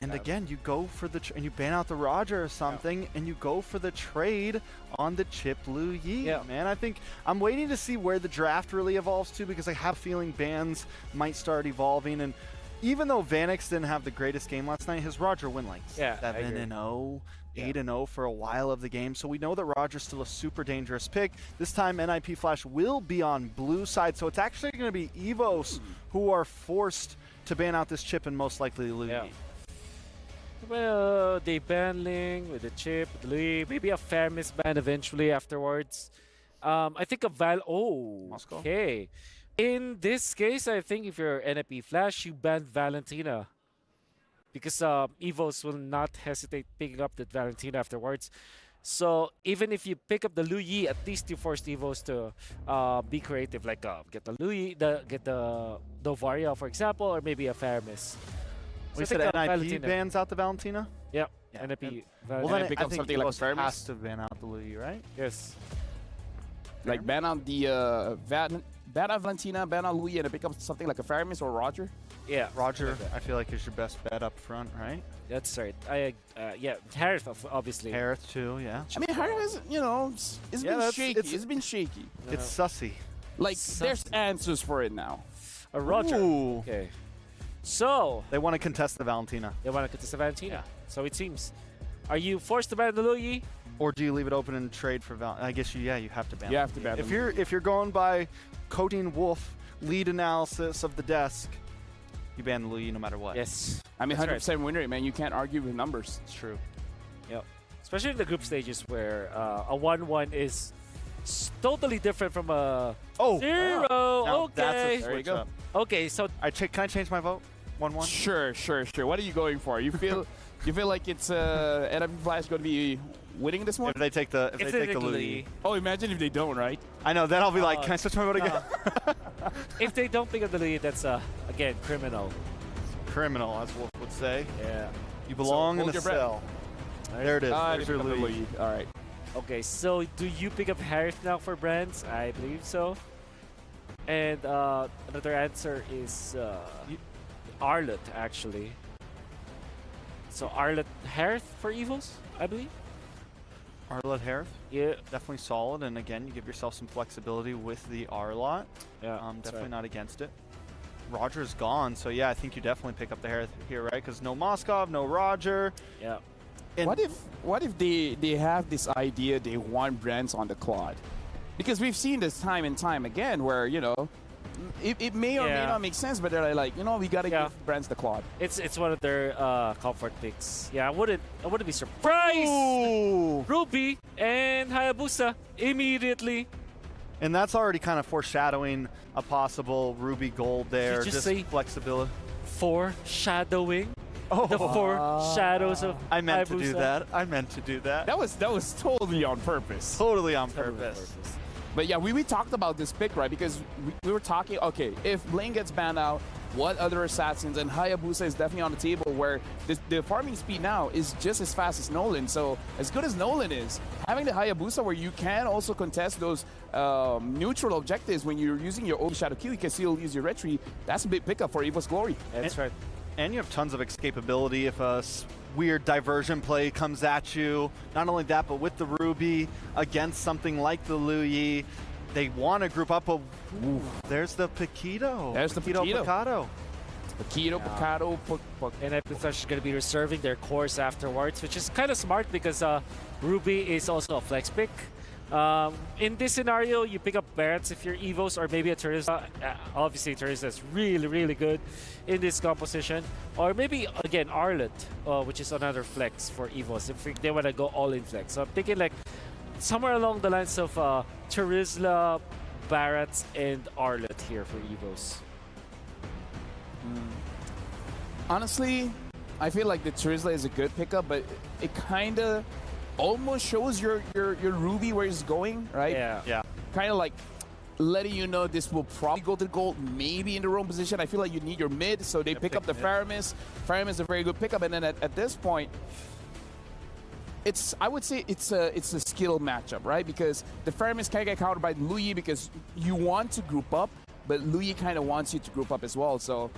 and again you go for the and you ban out the Roger or something, and you go for the trade on the chip Luyi? Yeah. Man, I think I'm waiting to see where the draft really evolves to, because I have a feeling bans might start evolving. And even though Vanix didn't have the greatest game last night, his Roger win like 7-0. 8-0 for a while of the game, so we know that Roger's still a super dangerous pick. This time NIP Flash will be on blue side, so it's actually going to be EVOS who are forced to ban out this chip and most likely Luyi. Yeah. Well, they ban Ling with the chip, with Luyi, maybe a Fairness ban eventually afterwards. I think a Moscow. Okay. In this case, I think if you're NIP Flash, you ban Valentina. Because EVOS will not hesitate picking up that Valentina afterwards. So even if you pick up the Luyi, at least you force EVOS to be creative, like get the Luyi, get the Novaria, for example, or maybe a Fairness. We So I said think, NIP Valentina. bans out the Valentina? Yeah, Yeah. NIP. Well, Valentina. then it becomes I think something like EVOS Fairness? has to ban out the Luyi, right? Yes. Like ban out the ban out Valentina, ban out Louis, and it becomes something like a Faramis or Roger. Yeah, Roger, I feel like is your best bet up front, right? that's right. Yeah, Harith obviously. Harith too, yeah. I mean, Harry has, it's Yeah, been shaky. it's- It's been shaky. It's sussy. Like, there's answers for it now. A Roger. Ooh. Okay. So They want to contest the Valentina. they want to contest the Valentina. So it seems. Are you forced to ban the Luyi? Or do you leave it open and trade for Val? I guess you have to ban. You it. have to ban If them. you're going by Coding Wolf lead analysis of the desk, you ban the Luyi no matter what. Yes. I mean, That's 100% win rate, man. You can't argue with numbers. It's true. Yep. Especially in the group stages where a 1-1 is totally different from a 0. Now Okay. That's a There you switch go. up. Okay, so Can I change my vote? 1-1. Sure. What are you going for? You feel like it's NIP Flash going to be winning this one? If they take the if they take the Luyi. Oh, imagine if they don't, right? I know. Then I'll be like, can I switch my vote again? if they don't pick up the Luyi, that's again criminal. Criminal, as Wolf would say. Yeah. You belong in hold a your breath. cell. There it is. Ah, There's your they picked up the Luyi. Luyi. All right. Okay, so do you pick up Harith now for brands? I believe so. And another answer is Arlet, actually. So Arlet Harith for EVOS, I believe? Arlot Harith, Yeah. definitely solid. And again, you give yourself some flexibility with the R-Lot. Yeah. Definitely not against it. Roger's gone, so yeah, I think you definitely pick up the Harith here, right? Because no Moskov, no Roger. Yeah. And What if they have this idea they want brands on the Claude? Because we've seen this time and time again where, it may or may Yeah. not make sense, but they're like, we got to Yeah. give brands the Claude. It's one of their comfort picks. Yeah, I wouldn't be surprised. Ooh! Ruby and Hayabusa immediately. And that's already kind of foreshadowing a possible Ruby Gold there. just say- flexibility. Foreshadowing Oh, the four shadows of I meant to do Hayabusa. that. I meant to do that. That was totally on purpose. Totally on Totally on purpose. But yeah, we talked about this pick, right? Because we were talking, okay, if Blaine gets banned out, what other assassins? And Hayabusa is definitely on the table where the farming speed now is just as fast as Nolan. So as good as Nolan is, having the Hayabusa where you can also contest those neutral objectives when you're using your own Shadow Q, you can still use your retreat. That's a big pickup for EVOS Glory. That's right. And you have tons of escapability if a weird diversion play comes at you. Not only that, but with the Ruby against something like the Luyi, they want to group up. There's the Paquito. There's the Paquito. Picado. Paquito, Picado, And I think Flash is going to be reserving their cores afterwards, which is kind of smart because Ruby is also a flex pick. In this scenario, you pick up Barretts if you're EVOS or maybe a Teresa. Obviously, Teresa is really, really good in this composition. Or maybe, again, Arlet, which is another flex for EVOS if they want to go all-in flex. So I'm thinking like somewhere along the lines of Terizla, Barretts, and Arlet here for EVOS. Honestly, I feel like the Terizla is a good pickup, but it kind of almost shows your Ruby where it's going, right? Yeah. Yeah. Kind of like letting you know this will probably go to gold, maybe in the wrong position. I feel like you need your mid, so they pick up the Faramis. Faramis is a very good pickup, and then at this point, I would say it's a skill matchup, right? Because the Faramis can get countered by Luyi because you want to group up, but Luyi kind of wants you to group up as well. So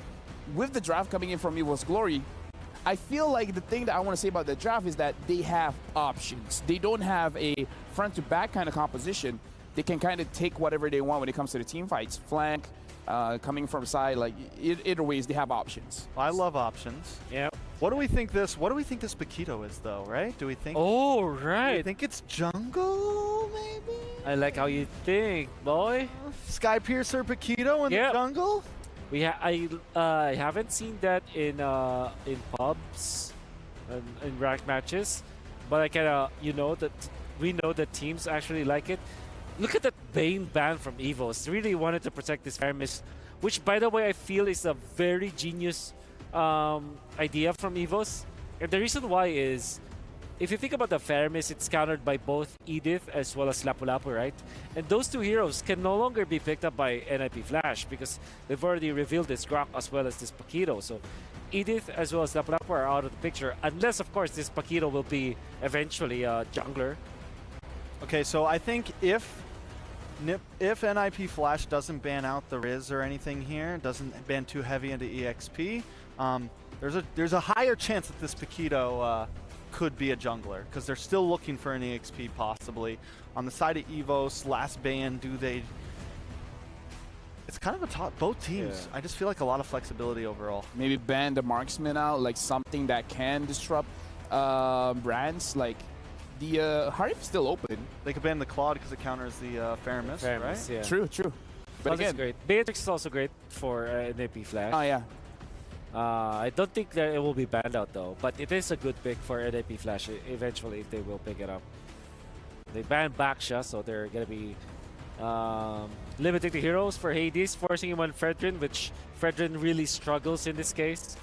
with the draft coming in from EVOS Glory, I feel like the thing that I want to say about the draft is that they have options. They don't have a front-to-back kind of composition. They can kind of take whatever they want when it comes to the team fights. Flank, coming from side, like either ways, they have options. I love options. Yeah. What do we think this Paquito is, though, right? Do we think Oh, do right. you think it's jungle, maybe? I like how you think, boy. Sky Piercer Paquito in Yep. the jungle? I haven't seen that in pubs and in ranked matches, but I kind of we know that teams actually like it. Look at that Bane ban from EVOS. Really wanted to protect this Faramis, which, by the way, I feel is a very genius idea from EVOS. And the reason why is, if you think about the Faramis, it's countered by both Edith as well as Lapu-Lapu, right? And those two heroes can no longer be picked up by NIP Flash because they've already revealed this Grok as well as this Paquito. So Edith as well as Lapu-Lapu are out of the picture, unless, of course, this Paquito will be eventually a jungler. Okay, so I think if NIP Flash doesn't ban out the Riz or anything here, doesn't ban too heavy into EXP, there's a higher chance that this Paquito could be a jungler, because they're still looking for an EXP possibly. On the side of EVOS, last ban, it's kind of a top, both teams. Yeah. I just feel like a lot of flexibility overall. Maybe ban the marksman out, like something that can disrupt brands. Like the Harif is still open. They could ban the Claude because it counters the Faramis, right? Yeah. True. But Claude is again, great. Beatrix is also great for NIP Flash. oh yeah. I don't think that it will be banned out though, but it is a good pick for NIP Flash eventually if they will pick it up. They banned Baksha, so they're gonna be limiting the heroes for Hades, forcing him on Fredrin, which Fredrin really struggles in this case.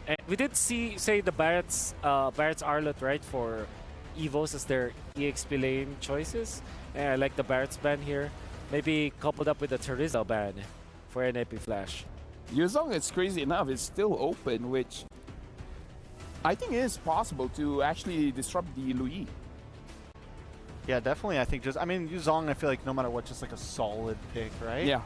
And we did say the Barrett's Arlot, right, for EVOS as their EXP lane choices. And I like the Barrett's ban here. Maybe coupled up with the Terizla ban for NIP Flash. Yuzong, it's crazy enough, it's still open, which I think is possible to actually disrupt the Luyi. Yeah, definitely. I think Yuzong, I feel like no matter what, just like a solid pick, right? Yeah.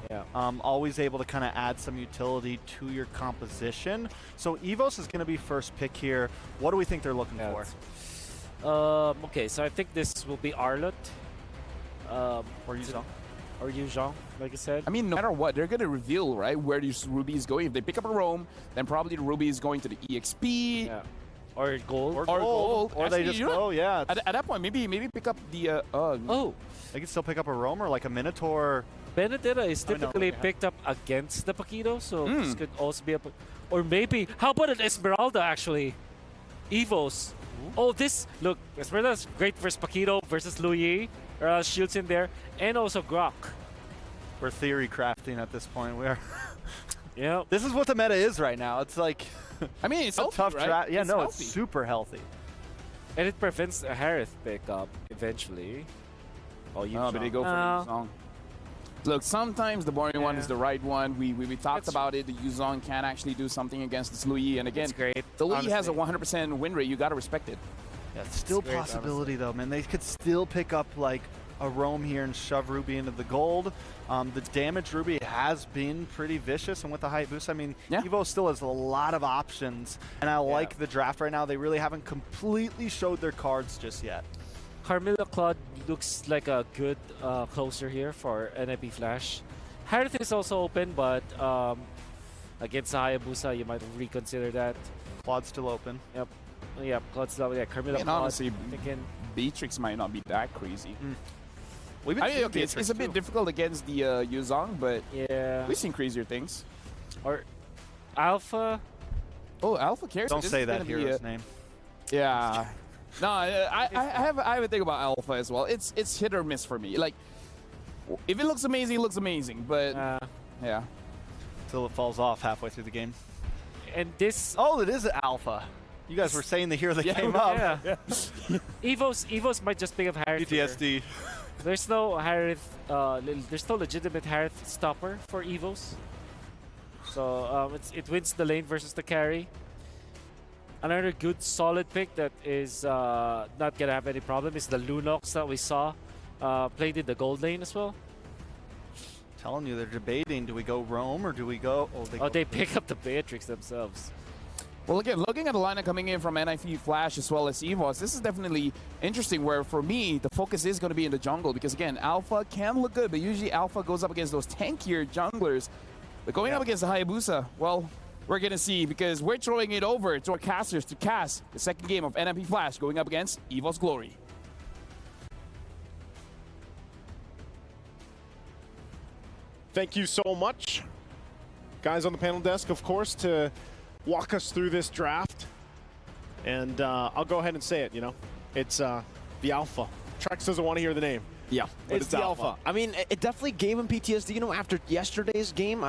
Always able to kind of add some utility to your composition. So EVOS is going to be first pick here. What do we think they're looking for? Okay, so I think this will be Arlot. Or Yuzong? Or Yuzhong, like I said. I mean, no matter what, they're going to reveal, right, where this Ruby is going. If they pick up a roam, then probably the Ruby is going to the EXP. Yeah. Or gold. Or gold. Or Actually, they just you know go, what? yeah. At that point, maybe pick up the... Oh, They can still pick up a roam or like a Minotaur. Benedetta is I know, typically yeah. picked up against the Paquito, so this could also be a... Or maybe, how about an Esmeralda, actually? EVOS. Oh, this... Look, Esmeralda's great versus Paquito versus Luyi. Shields in there. And also Grok. We're theory crafting at this point. We are. Yeah. This is what the meta is right now. It's like I mean, it's a healthy, tough right? draft. Yeah, It's no, healthy. it's super healthy. And it prevents a Harith pickup eventually. Oh, you But they go for Yuzong. Look, sometimes the boring one is the right one. We talked about it. The Yuzong can actually do something against this Luyi. And again, It's great. the Luyi has a honestly. 100% win rate. You got to respect it. Yeah, it's still great, possibility though, man. They could still pick up like a roam here and shove Ruby into the gold. The damage Ruby has been pretty vicious, and with the height boost, I mean, Yeah. Evo still has a lot of options, and I like the draft right now. They really haven't completely showed their cards just yet. Carmilla Claude looks like a good closer here for NIP Flash. Harith is also open, but against Hayabusa, you might reconsider that. Claude's still open. Yep. Yeah, Claude's level. Yeah, Carmilla And Claude. honestly, Thinking, Beatrix might not be that crazy. We've been I mean, seeing okay, it's Beatrix a bit too. difficult against the Yuzong, but yeah. we've seen crazier things. Or Alpha. Oh, Alpha carries. Don't This say is that gonna be hero's name. Yeah. No, I have a thing about Alpha as well. It's hit or miss for me. Like, if it looks amazing, it looks amazing. But yeah. Until it falls off halfway through the game. And this. Oh, it is Alpha. You guys were saying the hero that came up. Yeah. EVOS might just pick up Harith. PTSD. There's no Harith, there's no legitimate Harith stopper for EVOS. So it wins the lane versus the carry. Another good solid pick that is not gonna have any problem is the Lunox that we saw played in the gold lane as well. Telling you, they're debating, do we go Roam or do we go... They pick up the Beatrix themselves. Well, again, looking at the lineup coming in from NIP Flash as well as EVOS, this is definitely interesting where, for me, the focus is going to be in the jungle because, again, Alpha can look good, but usually Alpha goes up against those tankier junglers. But going up against the Hayabusa, well, we're going to see because we're throwing it over to our casters to cast the second game of NIP Flash going up against EVOS Glory. Thank you so much, guys on the panel desk, of course, to walk us through this draft. And I'll go ahead and say it, it's the Alpha. Trex doesn't want to hear the name. Yeah, But it's the Alpha. I mean, it definitely gave him PTSD, after yesterday's game.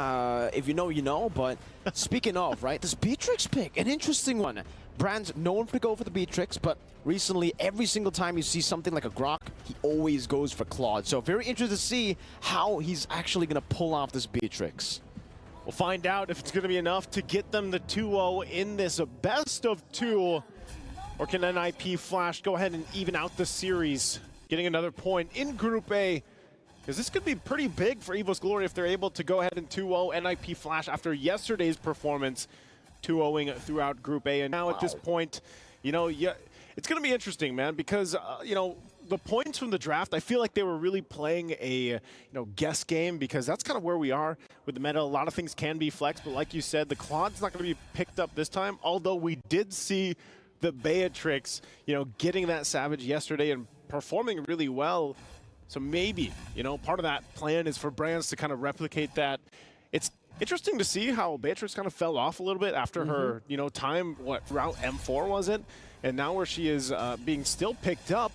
If you know, you know. But speaking of, right, this Beatrix pick, an interesting one. Brand's known to go for the Beatrix, but recently, every single time you see something like a Grok, he always goes for Claude. So very interested to see how he's actually going to pull off this Beatrix. We'll find out if it's going to be enough to get them the 2-0 in this best of 2. Or can NIP Flash go ahead and even out the series, getting another point in Group A? Because this could be pretty big for EVOS Glory if they're able to go ahead and 2-0 NIP Flash after yesterday's performance, 2-0ing throughout Group A. And now at this point, it's going to be interesting, man, because, the points from the draft, I feel like they were really playing a guess game because that's kind of where we are with the meta. A lot of things can be flexed, but like you said, the Claude's not going to be picked up this time, although we did see the Beatrix, getting that Savage yesterday and performing really well. So maybe, part of that plan is for brands to kind of replicate that. It's interesting to see how Beatrix kind of fell off a little bit after her, time, throughout M4 was it? And now where she is being still picked up.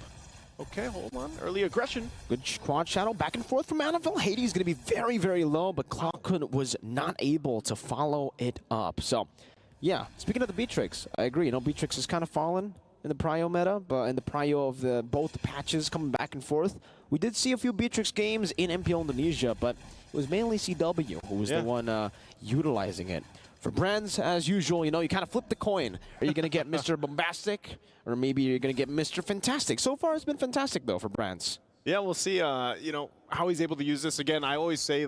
Okay, hold on. Early aggression. Good quad shadow back and forth from Annabelle. Hades going to be very, very low, but Cloudkun was not able to follow it up. So, yeah, speaking of the Beatrix, I agree. Beatrix has kind of fallen in the prio meta, but in the prio of both patches coming back and forth. We did see a few Beatrix games in MPL Indonesia, but it was mainly CW who was the one utilizing it. For brands, as usual, you kind of flip the coin. Are you going to get Mr. Bombastic, or maybe you're going to get Mr. Fantastic? So far, it's been fantastic, though, for brands. Yeah, we'll see, how he's able to use this. Again, I always say,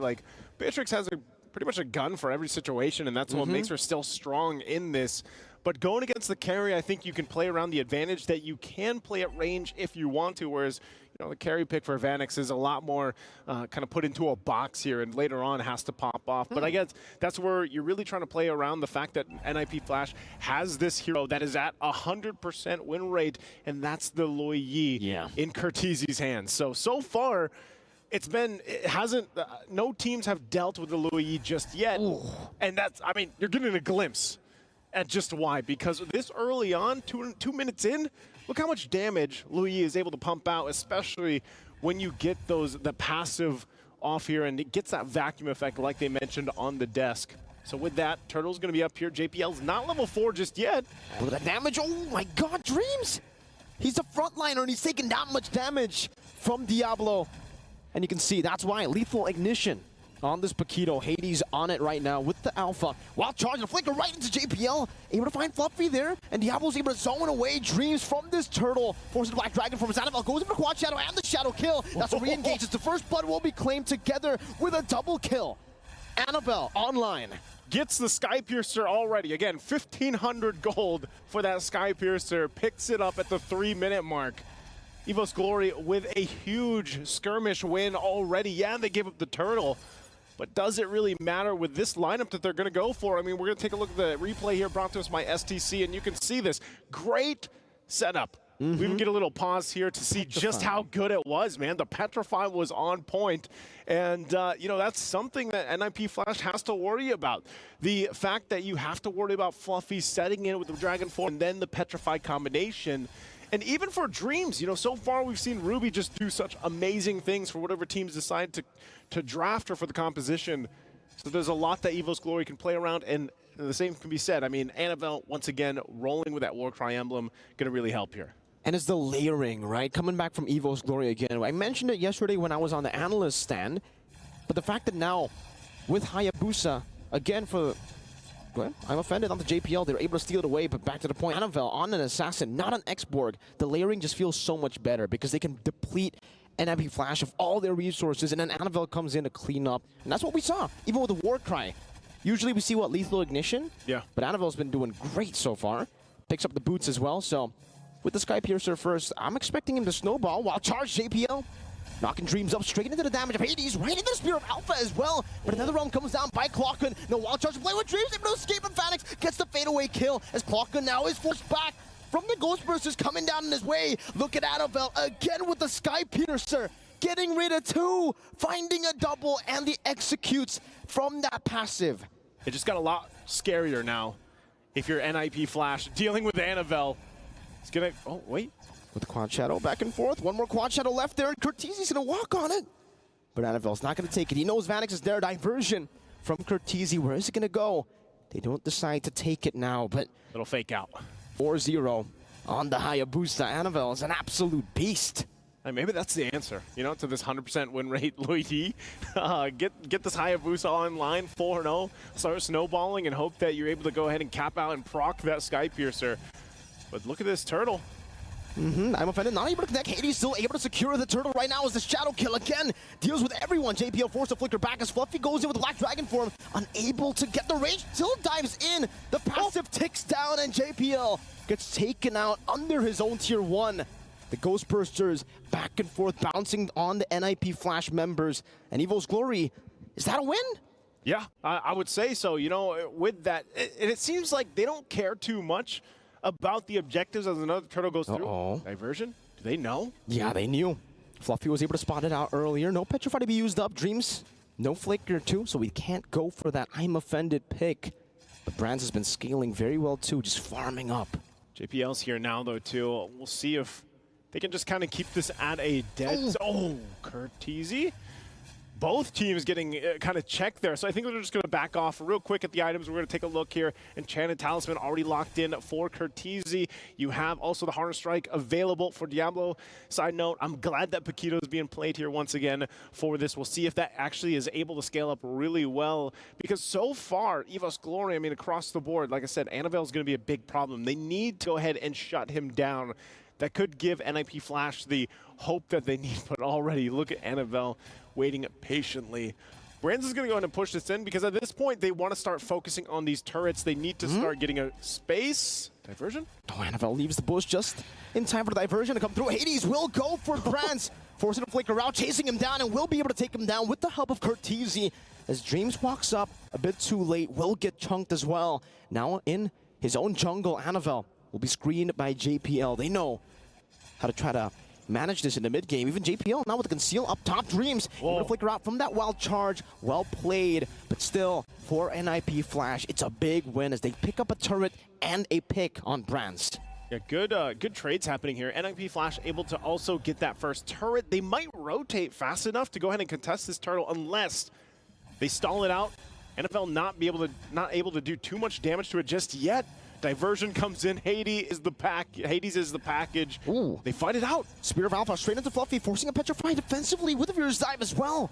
Beatrix has pretty much a gun for every situation, and that's what makes her still strong in this. But going against the carry, I think you can play around the advantage that you can play at range if you want to, whereas the carry pick for Vanix is a lot more kind of put into a box here and later on has to pop off. But I guess that's where you're really trying to play around the fact that NIP Flash has this hero that is at 100% win rate, and that's the Loi Yi in Curtizi's hands. So far, no teams have dealt with the Loi Yi just yet. Ooh. And you're getting a glimpse at just why, because this early on, two minutes in, look how much damage Loi Yi is able to pump out, especially when you get the passive off here, and it gets that vacuum effect like they mentioned on the desk. So with that, Turtle's going to be up here. JPL's not level 4 just yet. Look at that damage. Oh my god, Dreams! He's a frontliner and he's taking that much damage from Diablo. And you can see that's why lethal ignition on this Paquito. Hades on it right now with the Alpha. While charging a flicker right into JPL. Able to find Fluffy there. And Diablo's able to zone away Dreams from this Turtle. Forces the Black Dragon from his Annabelle. Goes into the Quad Shadow and the Shadow kill. That's a re-engage. The first blood will be claimed together with a double kill. Annabelle online. Gets the Sky Piercer already. Again, 1,500 gold for that Sky Piercer. Picks it up at the 3-minute mark. EVOS Glory with a huge skirmish win already. Yeah, they gave up the Turtle. But does it really matter with this lineup that they're going to go for? I mean, we're going to take a look at the replay here brought to us by STC, and you can see this great setup. We even get a little pause here to see just how good it was, man. The Petrify was on point, and that's something that NIP Flash has to worry about. The fact that you have to worry about Fluffy setting in with the Dragon Force and then the Petrify combination. And even for Dreams, so far we've seen Ruby just do such amazing things for whatever teams decide to draft her for the composition. So there's a lot that EVOS Glory can play around, and the same can be said. I mean, Annabelle, once again, rolling with that Warcry emblem, going to really help here. And it's the layering, right? Coming back from EVOS Glory again. I mentioned it yesterday when I was on the analyst stand, but the fact that now, with Hayabusa, again for... Well, I'm offended on the JPL. They were able to steal it away, but back to the point. Annabelle on an Assassin, not an X-Borg. The layering just feels so much better because they can deplete NIP Flash of all their resources, and then Annabelle comes in to clean up. And that's what we saw, even with the Warcry. Usually we see, what, Lethal Ignition? Yeah. But Annabelle's been doing great so far. Picks up the boots as well, so... With the Skypiercer first, I'm expecting him to snowball while charge JPL. Knocking Dreams up straight into the damage of Hades, right into the Spear of Alpha as well. But another realm comes down by Clockun. No wild charge to play with Dreams, able to escape, and Phoenix gets the fadeaway kill as Clockun now is forced back from the Ghost Bursters coming down in his way. Look at Annabelle again with the Skypiercer, getting rid of 2, finding a double, and the executes from that passive. It just got a lot scarier now. If you're NIP Flash dealing with Annabelle, it's gonna, oh wait. With the Quad Shadow back and forth. One more Quad Shadow left there, and Curtizi's gonna walk on it. But Annabelle's not gonna take it. He knows Vanix is there. Diversion from Curtizi. Where is it gonna go? They don't decide to take it now, but... Little fake out. 4-0 on the Hayabusa. Annabelle is an absolute beast. And maybe that's the answer, you know, to this 100% win rate, Luigi. Get this Hayabusa online, 4-0, start snowballing, and hope that you're able to go ahead and cap out and proc that Skypiercer. But look at this turtle. I'm offended, not able to connect. Hades still able to secure the turtle right now as the Shadow Kill again deals with everyone. JPL forced to flicker back as Fluffy goes in with the Black Dragon form, unable to get the range, still dives in. The passive ticks down and JPL gets taken out under his own tier 1. The Ghost Bursters back and forth bouncing on the NIP Flash members. And EVOS Glory, is that a win? Yeah, I would say so. You know, with that, it seems like they don't care too much about the objectives as another turtle goes through. Diversion? Do they know? Yeah, they knew. Fluffy was able to spot it out earlier. No Petrify to be used up. Dreams, no Flicker too, so we can't go for that I'm offended pick. But Brands has been scaling very well too, just farming up. JPL's here now though too. We'll see if they can just kind of keep this at a dead... Oh, Curtizi. Both teams getting kind of checked there. So I think they're just going to back off real quick at the items. We're going to take a look here. Enchanted Talisman already locked in for Curtizi. You have also the Harness Strike available for Diablo. Side note, I'm glad that Paquito is being played here once again for this. We'll see if that actually is able to scale up really well. Because so far, EVOS Glory, I mean, across the board, like I said, Annabelle is going to be a big problem. They need to go ahead and shut him down. That could give NIP Flash the hope that they need, but already look at Annabelle waiting patiently. Brands is going to go ahead and push this in because at this point they want to start focusing on these turrets. They need to start getting a space. Diversion? Oh, Annabelle leaves the bush just in time for the diversion to come through. Hades will go for Brands, forcing to flicker out, chasing him down, and will be able to take him down with the help of Curtizi. As Dreams walks up a bit too late, will get chunked as well. Now in his own jungle, Annabelle will be screened by JPL. They know how to try to manage this in the mid game. Even JPL now with the conceal up top. Dreams able to flicker out from that wild charge. Well played, but still for NIP Flash, it's a big win as they pick up a turret and a pick on Brands. Yeah, good trades happening here. NIP Flash able to also get that first turret. They might rotate fast enough to go ahead and contest this turtle unless they stall it out. NFL not able to do too much damage to it just yet. Diversion comes in. Hades is the package. Ooh. They fight it out. Spear of Alpha straight into Fluffy, forcing a Petrify defensively with a Rear's Dive as well.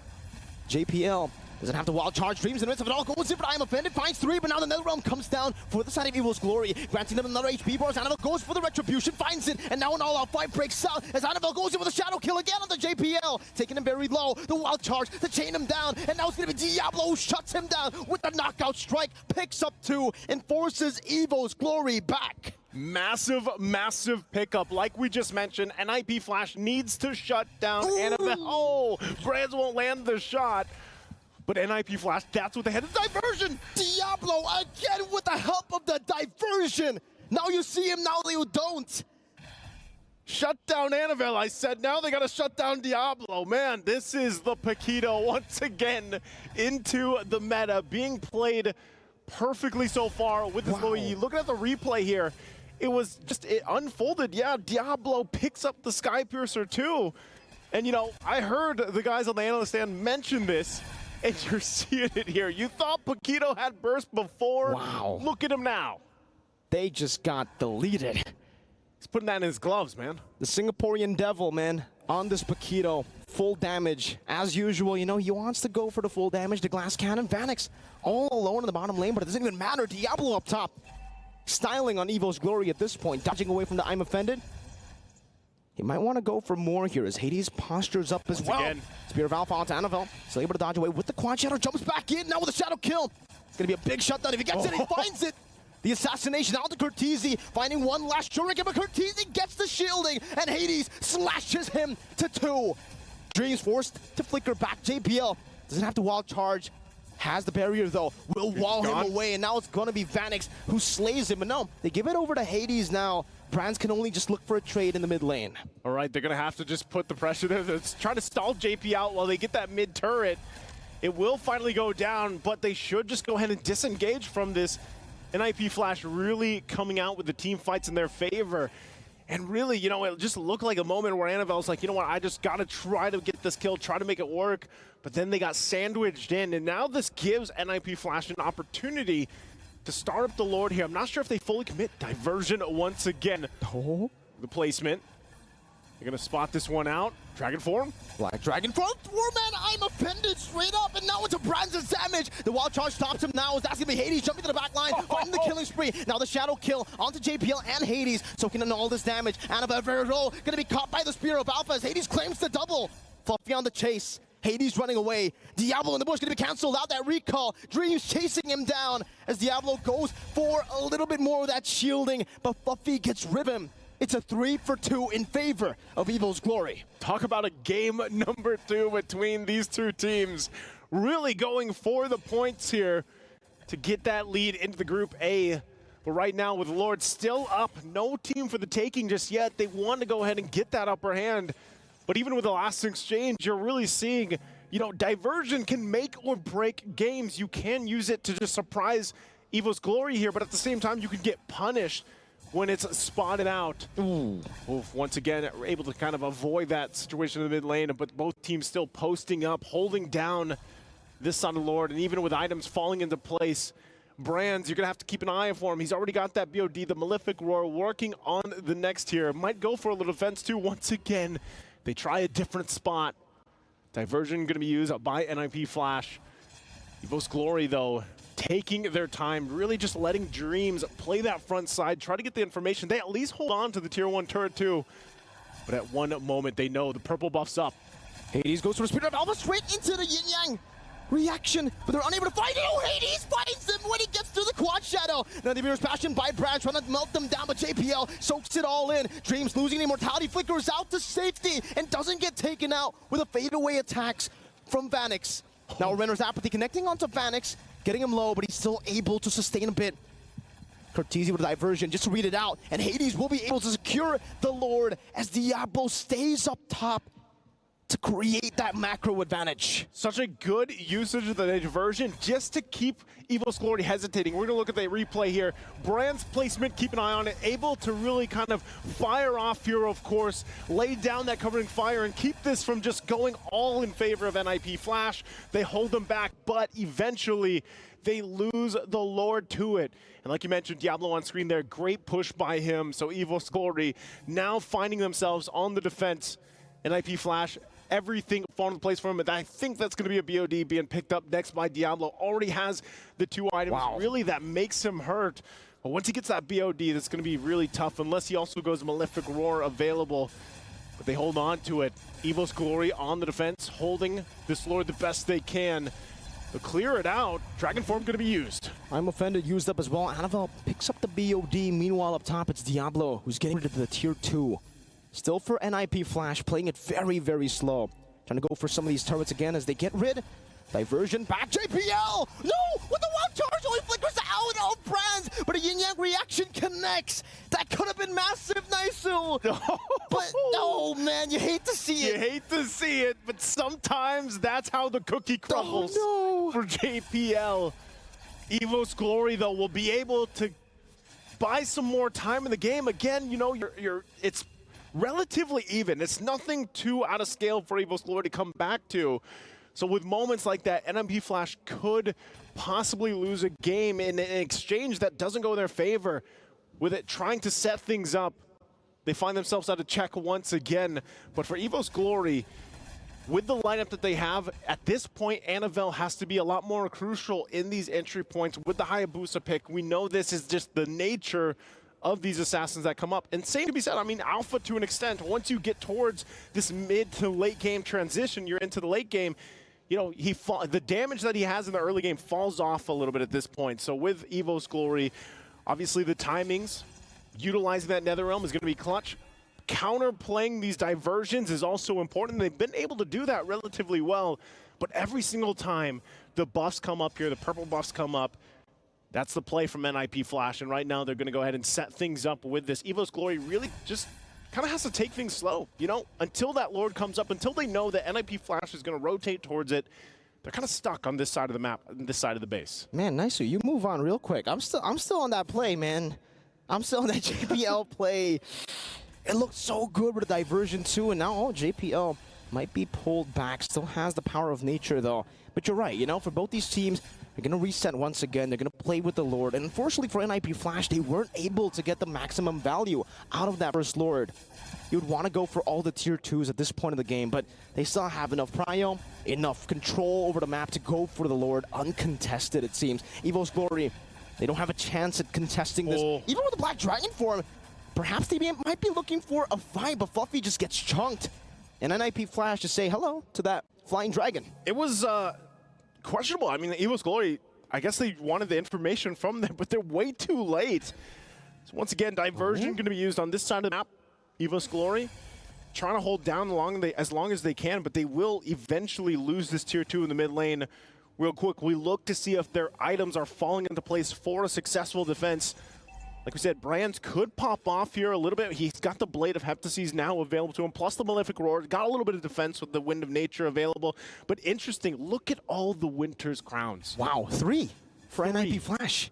JPL doesn't have to wild charge. Dreams in the midst of it all. Goes in for I'm offended. Finds 3, but now the Netherrealm comes down for the side of EVOS Glory, granting them another HP bar. Annabelle goes for the Retribution, finds it, and now an all-out fight breaks out as Annabelle goes in with a Shadow Kill again on the JPL, taking him very low. The wild charge to chain him down, and now it's going to be Diablo who shuts him down with the knockout strike, picks up 2, and forces EVOS Glory back. Massive pickup. Like we just mentioned, NIP Flash needs to shut down Annabelle. Oh, Brands won't land the shot. But NIP Flash, that's what they had. The diversion! Diablo again with the help of the diversion. Now you see him, now you don't. Shut down Annabelle, I said. Now they got to shut down Diablo. Man, this is the Paquito once again into the meta, being played perfectly so far with this Louis. Looking at the replay here, it unfolded. Yeah, Diablo picks up the Skypiercer too. And you know, I heard the guys on the analyst stand mention this. And you're seeing it here. You thought Paquito had burst before? Wow. Look at him now. They just got deleted. He's putting that in his gloves, man. The Singaporean devil, man, on this Paquito. Full damage. As usual, you know, he wants to go for the full damage. The glass cannon. Vanix all alone in the bottom lane, but it doesn't even matter. Diablo up top. Styling on EVOS Glory at this point. Dodging away from the I'm Offended. He might want to go for more here as Hades postures up as well. Again. Spear of Alpha onto Annabelle. Still able to dodge away with the Quad Shadow. Jumps back in now with a Shadow kill. It's going to be a big shutdown. If he gets it, he finds it. The assassination out to Cortese, finding one last shuriken, but Cortese gets the shielding, and Hades slashes him to 2. Dreams forced to flicker back. JPL doesn't have to wild charge. Has the barrier though, will wall him away, and now it's gonna be Vanix who slays him. But no, they give it over to Hades now. Brands can only just look for a trade in the mid lane. All right, they're going to have to just put the pressure there. They're trying to stall JP out while they get that mid turret. It will finally go down, but they should just go ahead and disengage from this. NIP Flash really coming out with the team fights in their favor. And really, you know, it just looked like a moment where Annabelle's like, you know what, I just got to try to get this kill, try to make it work. But then they got sandwiched in, and now this gives NIP Flash an opportunity to start up the Lord here. I'm not sure if they fully commit. Diversion once again. Oh. The placement. They're going to spot this one out. Dragon form. Black Dragon form. 4-man, I'm Offended straight up, and now it's a Brands' damage. The wild charge stops him now. That's going to be Hades jumping to the back line, finding the killing spree. Now the Shadow kill onto JPL and Hades, soaking in all this damage. Annabelle very low, going to be caught by the Spear of Alpha as Hades claims the double. Fluffy on the chase. Hades running away. Diablo in the bush going to be canceled out. That recall. Dreams chasing him down as Diablo goes for a little bit more of that shielding, but Fluffy gets ribbon. It's a 3-for-2 in favor of EVOS Glory. Talk about a game number 2 between these two teams. Really going for the points here to get that lead into the Group A. But right now with Lord still up, no team for the taking just yet. They want to go ahead and get that upper hand. But even with the last exchange, you're really seeing, you know, Diversion can make or break games. You can use it to just surprise EVOS Glory here, but at the same time, you can get punished when it's spotted out. Ooh. Oof, once again, able to kind of avoid that situation in the mid lane, but both teams still posting up, holding down this side of Lord, and even with items falling into place, Brands, you're going to have to keep an eye for him. He's already got that BOD, the Malefic Roar, working on the next tier. Might go for a little defense too. Once again, they try a different spot. Diversion going to be used by NIP Flash. EVOS Glory, though, taking their time, really just letting Dreams play that front side, try to get the information. They at least hold on to the tier 1 turret too. But at one moment, they know the purple buff's up. Hades goes for a Spear of Alpha straight into the Yin Yang. Reaction, but they're unable to find it. Oh, Hades finds him when he gets through the Quad Shadow. Now the Mirror's Passion by Brad trying to melt them down, but JPL soaks it all in. Dreams losing immortality, flickers out to safety, and doesn't get taken out with a fadeaway attacks from Vanix. Now Renner's Apathy connecting onto Vanix, getting him low, but he's still able to sustain a bit. Cortese with a diversion just to read it out, and Hades will be able to secure the Lord as Diablo stays up top to create that macro advantage. Such a good usage of the diversion just to keep EVOS Glory hesitating. We're going to look at the replay here. Brand's placement, keep an eye on it. Able to really kind of fire off here, of course. Lay down that covering fire and keep this from just going all in favor of NIP Flash. They hold them back, but eventually they lose the Lord to it. And like you mentioned, Diablo on screen there, great push by him. So EVOS Glory now finding themselves on the defense. NIP Flash, everything falling into place for him, and I think that's going to be a BOD being picked up next by Diablo. Already has the 2 items. Wow. Really, that makes him hurt. But once he gets that BOD, that's going to be really tough, unless he also goes Malefic Roar available. But they hold on to it. EVOS Glory on the defense, holding this Lord the best they can. To clear it out, Dragon Form going to be used. I'm Offended used up as well. Annabelle picks up the BOD. Meanwhile, up top, it's Diablo who's getting rid of the tier 2. Still for NIP Flash, playing it very, very slow. Trying to go for some of these turrets again as they get rid. Diversion back, JPL! No! With the wild charge, oh, he flickers out of Brands, but a Yin Yang reaction connects. That could have been massive, Naisu! But, oh man, you hate to see it. You hate to see it, but sometimes that's how the cookie crumbles for JPL. EVOS Glory, though, will be able to buy some more time in the game. Again, you know, it's relatively even. It's nothing too out of scale for EVOS Glory to come back to. So with moments like that, NIP Flash could possibly lose a game in an exchange that doesn't go in their favor. With it trying to set things up, They find themselves out of check once again. But for EVOS Glory, with the lineup that they have, at this point, Annabelle has to be a lot more crucial in these entry points with the Hayabusa pick. We know this is just the nature of these assassins that come up. And same to be said, I mean, Alpha to an extent, once you get towards this mid to late game transition, you're into the late game, you know, the damage that he has in the early game falls off a little bit at this point. So with EVOS Glory, obviously the timings, utilizing that Netherrealm is going to be clutch. Counterplaying these diversions is also important. They've been able to do that relatively well, but every single time the buffs come up here, the purple buffs come up, that's the play from NIP Flash, and right now they're going to go ahead and set things up with this. EVOS Glory really just kind of has to take things slow, you know, until that Lord comes up, until they know that NIP Flash is going to rotate towards it. They're kind of stuck on this side of the map, this side of the base. Man, nice. You move on real quick. I'm still on that play, man. I'm still on that JPL play. It looked so good with the diversion too, and now JPL might be pulled back. Still has the power of nature though. But you're right, you know, for both these teams, they're going to reset once again. They're going to play with the Lord. And unfortunately for NIP Flash, they weren't able to get the maximum value out of that first Lord. You would want to go for all the tier 2s at this point of the game, but they still have enough prio, enough control over the map to go for the Lord uncontested, it seems. EVOS Glory, they don't have a chance at contesting this. Even with the Black Dragon form, perhaps they might be looking for a fight, but Fluffy just gets chunked. And NIP Flash just say hello to that Flying Dragon. It was questionable. I mean, the EVOS Glory, I guess they wanted the information from them, but they're way too late. So once again, diversion going to be used on this side of the map. EVOS Glory trying to hold down as long as they can, but they will eventually lose this tier 2 in the mid lane. Real quick, we look to see if their items are falling into place for a successful defense. Like we said, Brands could pop off here a little bit. He's got the Blade of Heptases now available to him, plus the Malefic Roar. Got a little bit of defense with the Wind of Nature available. But interesting, look at all the Winter's Crowns. Wow, 3 for NIP Flash.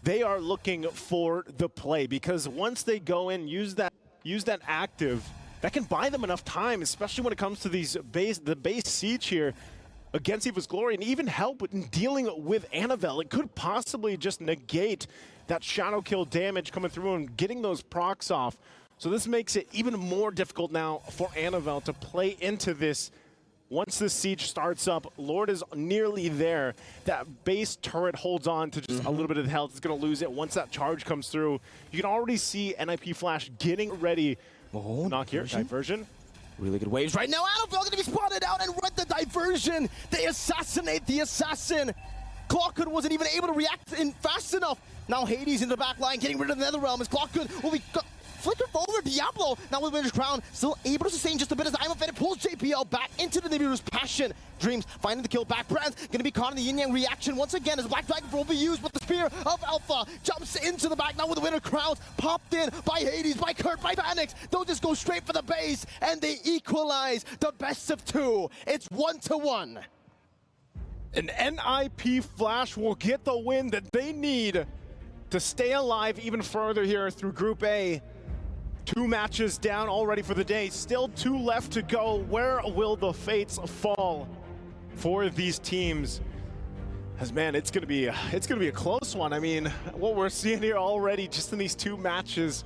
They are looking for the play, because once they go in, use that active, that can buy them enough time, especially when it comes to the base siege here against EVOS Glory, and even help in dealing with Annabelle. It could possibly just negate that shadow kill damage coming through and getting those procs off. So this makes it even more difficult now for Annabelle to play into this. Once this siege starts up, Lord is nearly there. That base turret holds on to just a little bit of health. It's going to lose it once that charge comes through. You can already see NIP Flash getting ready. Knock here, diversion. Really good waves right now. Annabelle going to be spotted out, and with the diversion, they assassinate the assassin. Clockhood wasn't even able to react in fast enough. Now Hades in the back line, getting rid of the Netherrealm as Clockhood will be flickered over Diablo. Now with Winter's Crown, still able to sustain just a bit as I'm offended, pulls JPL back into the Nibiru's Passion. Dreams finding the kill back. Brands gonna be caught in the yin-yang reaction once again as Black Dragon will be used, but the Spear of Alpha jumps into the back now with the Winter Crowns popped in by Hades, by Kurt, by Vanix. They'll just go straight for the base and they equalize the best of 2. It's 1-1. And NIP Flash will get the win that they need to stay alive even further here through Group A. 2 matches down already for the day. Still 2 left to go. Where will the fates fall for these teams? As man, it's gonna be a close one. I mean, what we're seeing here already just in these 2 matches